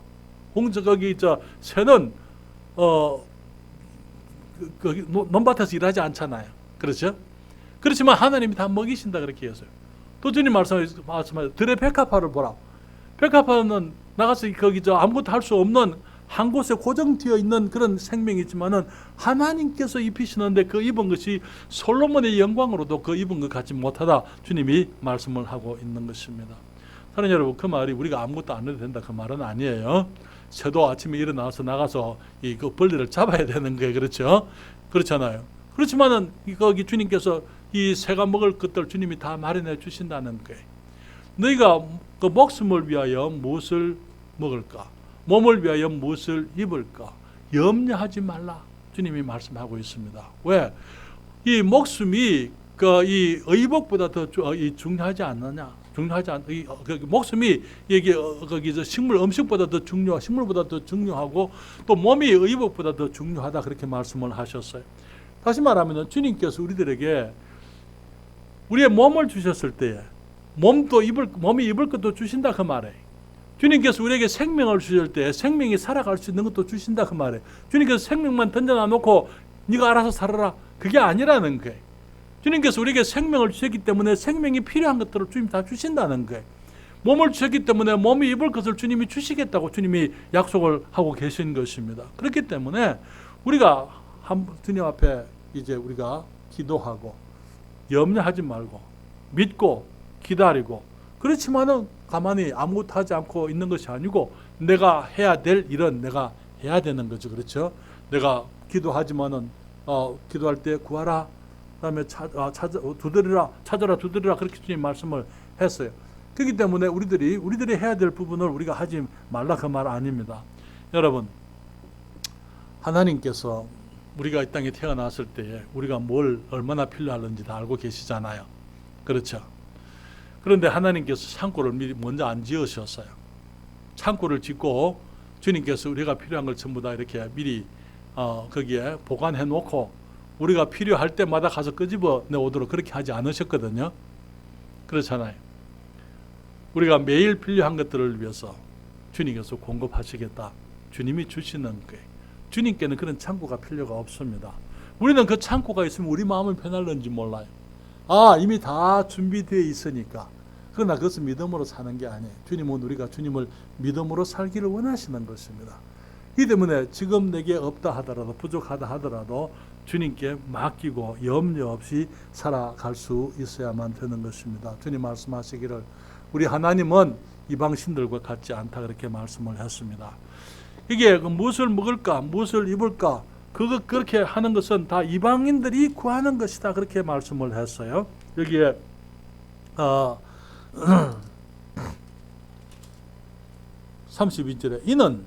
거기 새는 논밭에서 일하지 않잖아요. 그렇죠? 그렇지만 하나님이 다 먹이신다 그렇게 했어요. 또 주님 말씀하세요. 들의 백합화를 보라. 백합화는 나가서 거기 아무것도 할 수 없는 한 곳에 고정되어 있는 그런 생명이지만은 하나님께서 입히시는데 그 입은 것이 솔로몬의 영광으로도 그 입은 것 같지 못하다 주님이 말씀을 하고 있는 것입니다. 사랑하는 여러분, 그 말이 우리가 아무것도 안 해도 된다 그 말은 아니에요. 새도 아침에 일어나서 나가서 그 벌레를 잡아야 되는 거예요. 그렇죠? 그렇잖아요. 그렇지만은 거기 주님께서 이 새가 먹을 것들 주님이 다 마련해 주신다는 거예요. 너희가 그 목숨을 위하여 무엇을 먹을까? 몸을 위하여 무엇을 입을까? 염려하지 말라. 주님이 말씀하고 있습니다. 왜? 이 목숨이 이 의복보다 더 중요하지 않느냐? 목숨이 거기 식물 음식보다 더 식물보다 더 중요하고 또 몸이 의복보다 더 중요하다 그렇게 말씀을 하셨어요. 다시 말하면 주님께서 우리들에게 우리의 몸을 주셨을 때에 몸이 입을 것도 주신다 그 말이에요. 주님께서 우리에게 생명을 주실 때 생명이 살아갈 수 있는 것도 주신다 그 말이에요. 주님께서 생명만 던져놔 놓고 네가 알아서 살아라 그게 아니라는 거예요. 주님께서 우리에게 생명을 주셨기 때문에 생명이 필요한 것들을 주님 다 주신다는 거예요. 몸을 주셨기 때문에 몸이 입을 것을 주님이 주시겠다고 주님이 약속을 하고 계신 것입니다. 그렇기 때문에 우리가 주님 앞에 이제 우리가 기도하고 염려하지 말고 믿고 기다리고 그렇지만은 가만히 아무것도 하지 않고 있는 것이 아니고 내가 해야 될 일은 내가 해야 되는 거죠. 그렇죠? 내가 기도하지만은 기도할 때 구하라. 그다음에 찾아라 두드리라 그렇게 주님 말씀을 했어요. 그렇기 때문에 우리들이 해야 될 부분을 우리가 하지 말라 그 말 아닙니다. 여러분, 하나님께서 우리가 이 땅에 태어났을 때에 우리가 뭘 얼마나 필요한지 다 알고 계시잖아요. 그렇죠? 그런데 하나님께서 창고를 미리 먼저 안 지으셨어요. 창고를 짓고 주님께서 우리가 필요한 걸 전부 다 이렇게 미리 거기에 보관해 놓고 우리가 필요할 때마다 가서 끄집어내 오도록 그렇게 하지 않으셨거든요. 그렇잖아요. 우리가 매일 필요한 것들을 위해서 주님께서 공급하시겠다. 주님이 주시는 거예요. 주님께는 그런 창고가 필요가 없습니다. 우리는 그 창고가 있으면 우리 마음은 편할는지 몰라요. 이미 다 준비되어 있으니까. 그러나 그것은 믿음으로 사는 게 아니에요. 주님은 우리가 주님을 믿음으로 살기를 원하시는 것입니다. 이 때문에 지금 내게 없다 하더라도 부족하다 하더라도 주님께 맡기고 염려 없이 살아갈 수 있어야만 되는 것입니다. 주님 말씀하시기를 우리 하나님은 이방신들과 같지 않다 그렇게 말씀을 했습니다. 이게 무엇을 먹을까 무엇을 입을까 그렇게 하는 것은 다 이방인들이 구하는 것이다 그렇게 말씀을 했어요. 여기에 32절에 이는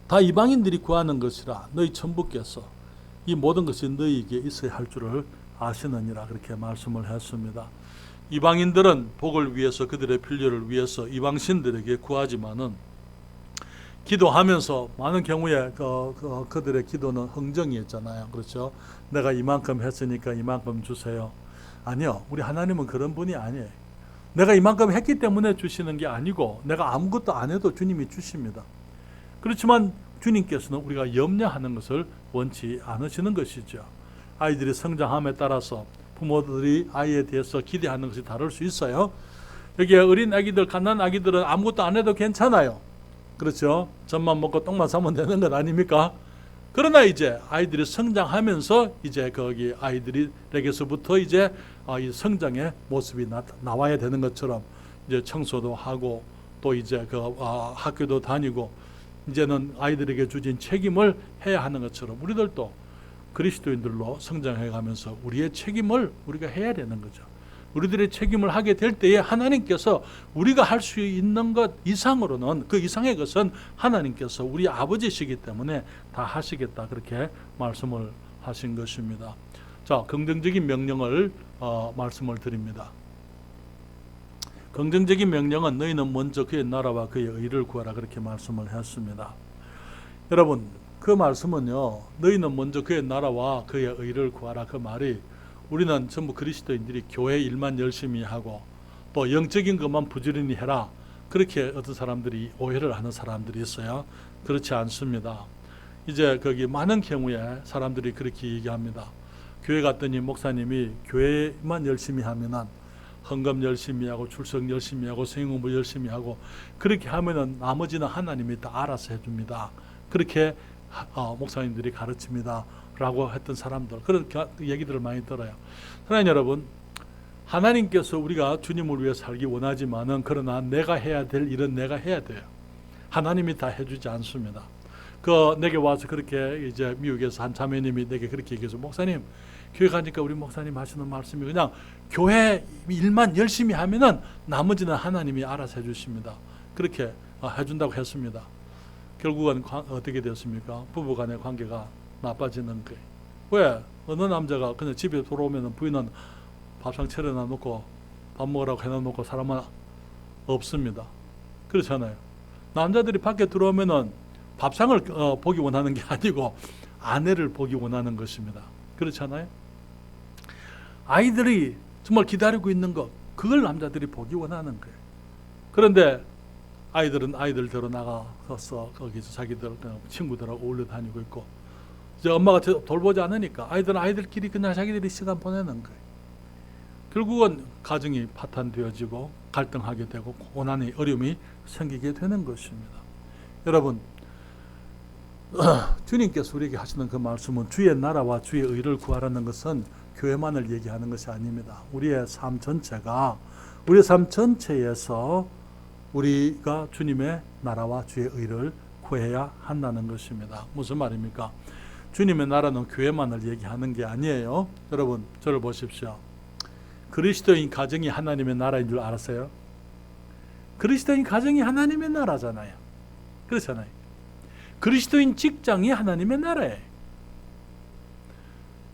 다 이방인들이 구하는 것이라 너희 천부께서 이 모든 것이 너희에게 있어야 할 줄을 아시느니라 그렇게 말씀을 했습니다. 이방인들은 복을 위해서 그들의 필요를 위해서 이방신들에게 구하지만은 기도하면서 많은 경우에 그들의 기도는 흥정이었잖아요. 그렇죠? 내가 이만큼 했으니까 이만큼 주세요. 아니요. 우리 하나님은 그런 분이 아니에요. 내가 이만큼 했기 때문에 주시는 게 아니고 내가 아무것도 안 해도 주님이 주십니다. 그렇지만 주님께서는 우리가 염려하는 것을 원치 않으시는 것이죠. 아이들이 성장함에 따라서 부모들이 아이에 대해서 기대하는 것이 다를 수 있어요. 여기에 어린 아기들, 갓난 아기들은 아무것도 안 해도 괜찮아요. 그렇죠? 젖만 먹고 똥만 싸면 되는 것 아닙니까? 그러나 이제 아이들이 성장하면서 이제 거기 아이들에게서부터 이제 이 성장의 모습이 나와야 되는 것처럼 이제 청소도 하고 또 이제 학교도 다니고 이제는 아이들에게 주신 책임을 해야 하는 것처럼 우리들도 그리스도인들로 성장해 가면서 우리의 책임을 우리가 해야 되는 거죠. 우리들의 책임을 하게 될 때에 하나님께서 우리가 할 수 있는 것 이상으로는 그 이상의 것은 하나님께서 우리 아버지시기 때문에 다 하시겠다 그렇게 말씀을 하신 것입니다. 자, 긍정적인 명령을 말씀을 드립니다. 긍정적인 명령은 너희는 먼저 그의 나라와 그의 의를 구하라 그렇게 말씀을 했습니다. 여러분, 그 말씀은요, 너희는 먼저 그의 나라와 그의 의를 구하라 그 말이 우리는 전부 그리스도인들이 교회 일만 열심히 하고 또 영적인 것만 부지런히 해라 그렇게 어떤 사람들이 오해를 하는 사람들이 있어요. 그렇지 않습니다. 이제 거기 많은 경우에 사람들이 그렇게 얘기합니다. 교회 갔더니 목사님이 교회만 열심히 하면은 헌금 열심히 하고 출석 열심히 하고 성경 공부 열심히 하고 그렇게 하면은 나머지는 하나님이 다 알아서 해줍니다. 그렇게 목사님들이 가르칩니다. 라고 했던 사람들, 그런 얘기들을 많이 들어요. 사랑하는 여러분, 하나님께서 우리가 주님을 위해 살기 원하지만은 그러나 내가 해야 될 일은 내가 해야 돼요. 하나님이 다 해주지 않습니다. 내게 와서 그렇게 이제 미국에서 한 자매님이 내게 그렇게 얘기해서, 목사님 교회 가니까 우리 목사님 하시는 말씀이 그냥 교회 일만 열심히 하면은 나머지는 하나님이 알아서 해주십니다. 그렇게 해준다고 했습니다. 결국은 어떻게 됐습니까? 부부간의 관계가 나빠지는 거예요. 왜? 어느 남자가 그냥 집에 돌아오면 부인은 밥상 차려놔 놓고 밥 먹으라고 해놔 놓고 사람은 없습니다. 그렇잖아요. 남자들이 밖에 들어오면은 밥상을 보기 원하는 게 아니고 아내를 보기 원하는 것입니다. 그렇잖아요. 아이들이 정말 기다리고 있는 것, 그걸 남자들이 보기 원하는 거예요. 그런데 아이들은 아이들대로 나가서 거기서 자기들 친구들하고 어울려 다니고 있고, 이제 엄마가 돌보지 않으니까 아이들은 아이들끼리 그냥 자기들이 시간 보내는 거예요. 결국은 가정이 파탄되어지고 갈등하게 되고 고난의 어려움이 생기게 되는 것입니다. 여러분, 주님께서 우리에게 하시는 그 말씀은 주의 나라와 주의 의를 구하라는 것은 교회만을 얘기하는 것이 아닙니다. 우리의 삶 전체가, 우리의 삶 전체에서 우리가 주님의 나라와 주의 의를 구해야 한다는 것입니다. 무슨 말입니까? 주님의 나라는 교회만을 얘기하는 게 아니에요. 여러분, 저를 보십시오. 그리스도인 가정이 하나님의 나라인 줄 알았어요? 그리스도인 가정이 하나님의 나라잖아요. 그렇잖아요. 그리스도인 직장이 하나님의 나라예요.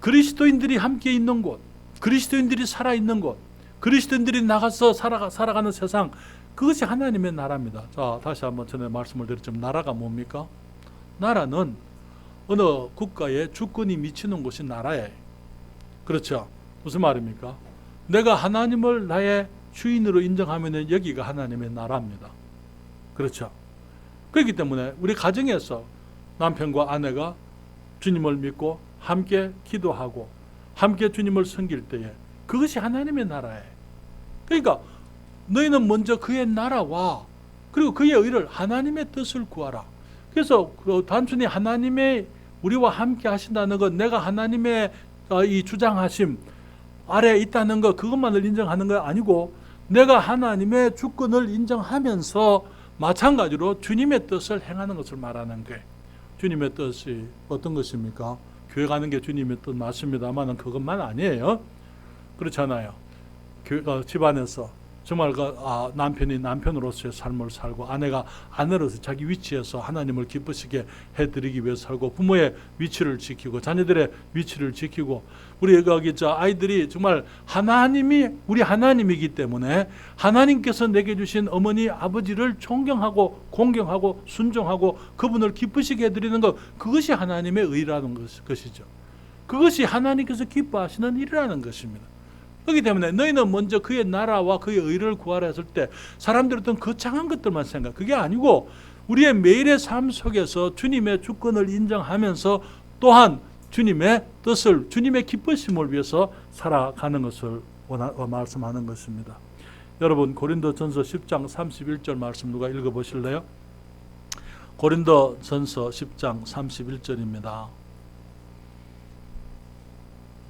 그리스도인들이 함께 있는 곳, 그리스도인들이 살아있는 곳, 그리스도인들이 나가서 살아가는 세상, 그것이 하나님의 나라입니다. 자, 다시 한번 전에 말씀을 드렸지만 나라가 뭡니까? 나라는 어느 국가의 주권이 미치는 곳이 나라예요. 그렇죠? 무슨 말입니까? 내가 하나님을 나의 주인으로 인정하면 여기가 하나님의 나라입니다. 그렇죠? 그렇기 때문에 우리 가정에서 남편과 아내가 주님을 믿고 함께 기도하고 함께 주님을 섬길 때에 그것이 하나님의 나라예요. 그러니까 너희는 먼저 그의 나라와 그리고 그의 의를, 하나님의 뜻을 구하라. 그래서 단순히 하나님의 우리와 함께 하신다는 것, 내가 하나님의 이 주장하심 아래에 있다는 것, 그것만을 인정하는 거 아니고 내가 하나님의 주권을 인정하면서 마찬가지로 주님의 뜻을 행하는 것을 말하는 거예요. 주님의 뜻이 어떤 것입니까? 교회 가는 게 주님의 뜻 맞습니다만 그것만 아니에요. 그렇잖아요. 집안에서 정말 남편이 남편으로서의 삶을 살고 아내가 아내로서 자기 위치에서 하나님을 기쁘시게 해드리기 위해서 살고, 부모의 위치를 지키고 자녀들의 위치를 지키고, 우리 아이들이 정말 하나님이 우리 하나님이기 때문에 하나님께서 내게 주신 어머니 아버지를 존경하고 공경하고 순종하고 그분을 기쁘시게 해드리는 것, 그것이 하나님의 의라는 것이죠. 그것이 하나님께서 기뻐하시는 일이라는 것입니다. 그렇기 때문에 너희는 먼저 그의 나라와 그의 의를 구하라 했을 때 사람들은 어떤 거창한 것들만 생각, 그게 아니고 우리의 매일의 삶 속에서 주님의 주권을 인정하면서 또한 주님의 뜻을, 주님의 기쁘심을 위해서 살아가는 것을 말씀하는 것입니다. 여러분, 고린도전서 10장 31절 말씀 누가 읽어보실래요? 고린도전서 10장 31절입니다.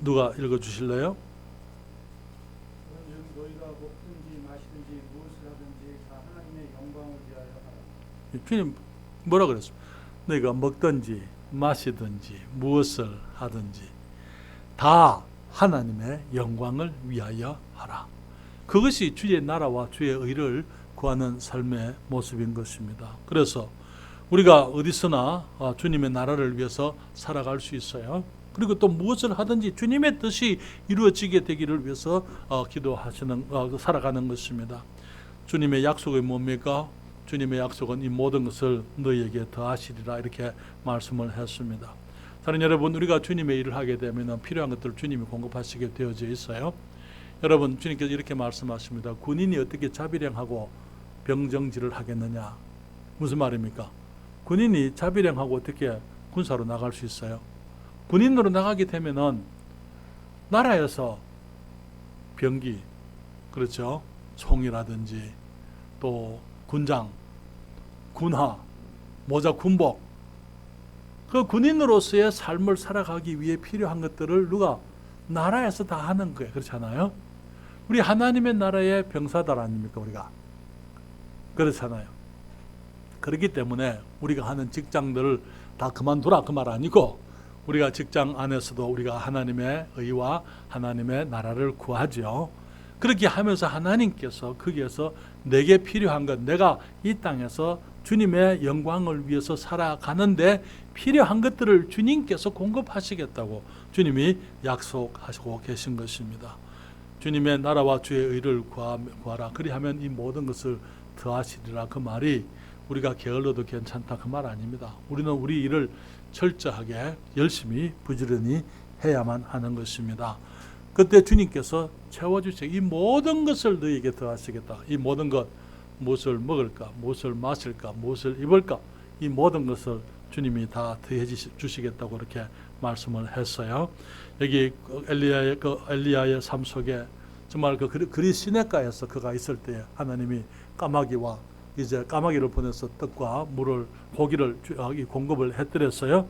누가 읽어주실래요? 주님 뭐라 그랬어요? 너희가 먹든지 마시든지 무엇을 하든지 다 하나님의 영광을 위하여 하라. 그것이 주의 나라와 주의 의를 구하는 삶의 모습인 것입니다. 그래서 우리가 어디서나 주님의 나라를 위해서 살아갈 수 있어요. 그리고 또 무엇을 하든지 주님의 뜻이 이루어지게 되기를 위해서 살아가는 것입니다. 주님의 약속이 뭡니까? 주님의 약속은 이 모든 것을 너희에게 더하시리라, 이렇게 말씀을 했습니다. 다른 여러분, 우리가 주님의 일을 하게 되면 필요한 것들을 주님이 공급하시게 되어져 있어요. 여러분, 주님께서 이렇게 말씀하십니다. 군인이 어떻게 자비령하고 병정지를 하겠느냐? 무슨 말입니까? 군인이 자비령하고 어떻게 군사로 나갈 수 있어요. 군인으로 나가게 되면은 나라에서 병기, 그렇죠? 총이라든지 또 군장, 군화, 모자, 군복, 그 군인으로서의 삶을 살아가기 위해 필요한 것들을 누가? 나라에서 다 하는 거예요. 그렇잖아요? 우리 하나님의 나라의 병사들 아닙니까, 우리가? 그렇잖아요. 그렇기 때문에 우리가 하는 직장들을 다 그만두라 그 말 아니고, 우리가 직장 안에서도 우리가 하나님의 의와 하나님의 나라를 구하죠. 그렇게 하면서 하나님께서 거기에서 내게 필요한 것, 내가 이 땅에서 주님의 영광을 위해서 살아가는데 필요한 것들을 주님께서 공급하시겠다고 주님이 약속하시고 계신 것입니다. 주님의 나라와 주의 의를 구하라. 그리하면 이 모든 것을 더하시리라. 그 말이 우리가 게을러도 괜찮다 그 말 아닙니다. 우리는 우리 일을 철저하게 열심히 부지런히 해야만 하는 것입니다. 그때 주님께서 채워주시고 이 모든 것을 너희에게 더하시겠다. 이 모든 것, 무엇을 먹을까, 무엇을 마실까, 무엇을 입을까, 이 모든 것을 주님이 다 더해 주시겠다고 그렇게 말씀을 했어요. 여기 엘리야의 삶 속에 정말 그 그리 시냇가에서 그가 있을 때 하나님이 까마귀와 이제 까마귀를 보내서 떡과 물을, 고기를 공급을 해드렸어요.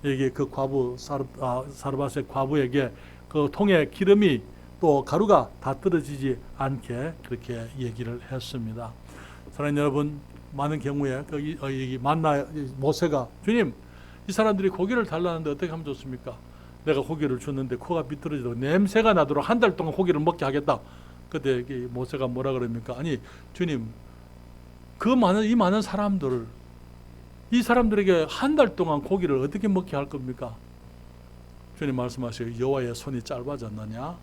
여기 그 과부 사르밧의 과부에게 그 통에 기름이 또 가루가 다 떨어지지 않게 그렇게 얘기를 했습니다. 사랑하는 여러분, 많은 경우에 여기 만나 모세가 모세가 이 사람들이 고기를 달라는데 어떻게 하면 좋습니까? 내가 고기를 줬는데 코가 비뚤어지도록 냄새가 나도록 한 달 동안 고기를 먹게 하겠다. 그때 모세가 뭐라 그럽니까? 아니 주님, 이 많은 사람들을, 이 사람들에게 한 달 동안 고기를 어떻게 먹게 할 겁니까? 주님 말씀하시고 여호와의 손이 짧아졌느냐?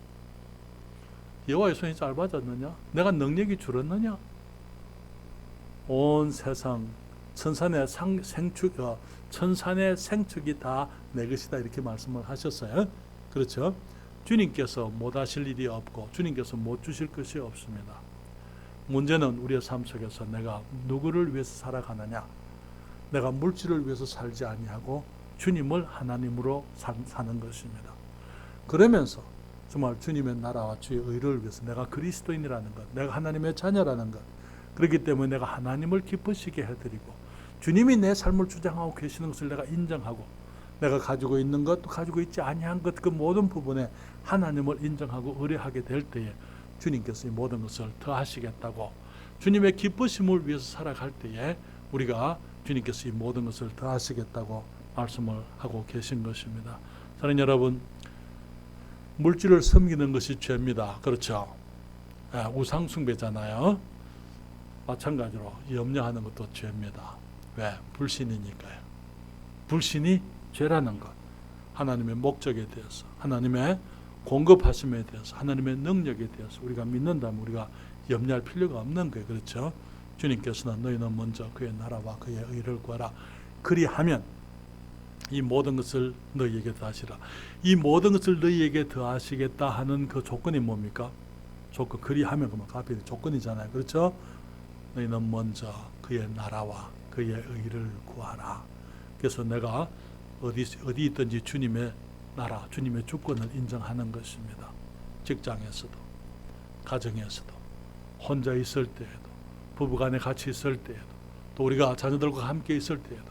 여호와의 손이 짧아졌느냐? 내가 능력이 줄었느냐? 온 세상 천산의 생축이 다 내 것이다 이렇게 말씀을 하셨어요. 그렇죠? 주님께서 못 하실 일이 없고 주님께서 못 주실 것이 없습니다. 문제는 우리의 삶 속에서 내가 누구를 위해서 살아가느냐? 내가 물질을 위해서 살지 아니하고 주님을 하나님으로 사는 것입니다. 그러면서 정말 주님의 나라와 주의 의를 위해서 내가 그리스도인이라는 것, 내가 하나님의 자녀라는 것, 그렇기 때문에 내가 하나님을 기쁘시게 해드리고 주님이 내 삶을 주장하고 계시는 것을 내가 인정하고 내가 가지고 있는 것, 또 가지고 있지 아니한 것, 그 모든 부분에 하나님을 인정하고 의뢰하게 될 때에 주님께서 이 모든 것을 더하시겠다고, 주님의 기쁘심을 위해서 살아갈 때에 우리가 주님께서 이 모든 것을 더하시겠다고 말씀을 하고 계신 것입니다. 사랑하는 여러분, 물질을 섬기는 것이 죄입니다. 그렇죠? 우상 숭배잖아요. 마찬가지로 염려하는 것도 죄입니다. 왜? 불신이니까요. 불신이 죄라는 것, 하나님의 목적에 대해서, 하나님의 공급하심에 대해서, 하나님의 능력에 대해서 우리가 믿는다면 우리가 염려할 필요가 없는 거예요. 그렇죠? 주님께서는 너희는 먼저 그의 나라와 그의 의를 구하라. 그리하면 이 모든 것을 너희에게 더하시라. 이 모든 것을 너희에게 더하시겠다 하는 그 조건이 뭡니까? 조건, 그리하면 그러면 그 앞에 조건이잖아요. 그렇죠? 너희는 먼저 그의 나라와 그의 의를 구하라. 그래서 내가 어디 있든지 주님의 나라, 주님의 주권을 인정하는 것입니다. 직장에서도, 가정에서도, 혼자 있을 때에도, 부부간에 같이 있을 때에도, 또 우리가 자녀들과 함께 있을 때에도,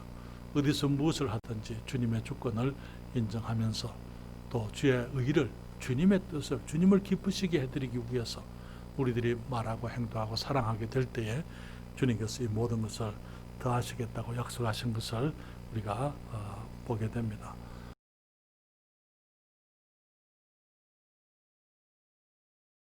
어디서 무엇을 하든지 주님의 주권을 인정하면서 또 주의 의를, 주님의 뜻을, 주님을 기쁘시게 해드리기 위해서 우리들이 말하고 행동하고 사랑하게 될 때에 주님께서 이 모든 것을 더하시겠다고 약속하신 것을 우리가 보게 됩니다.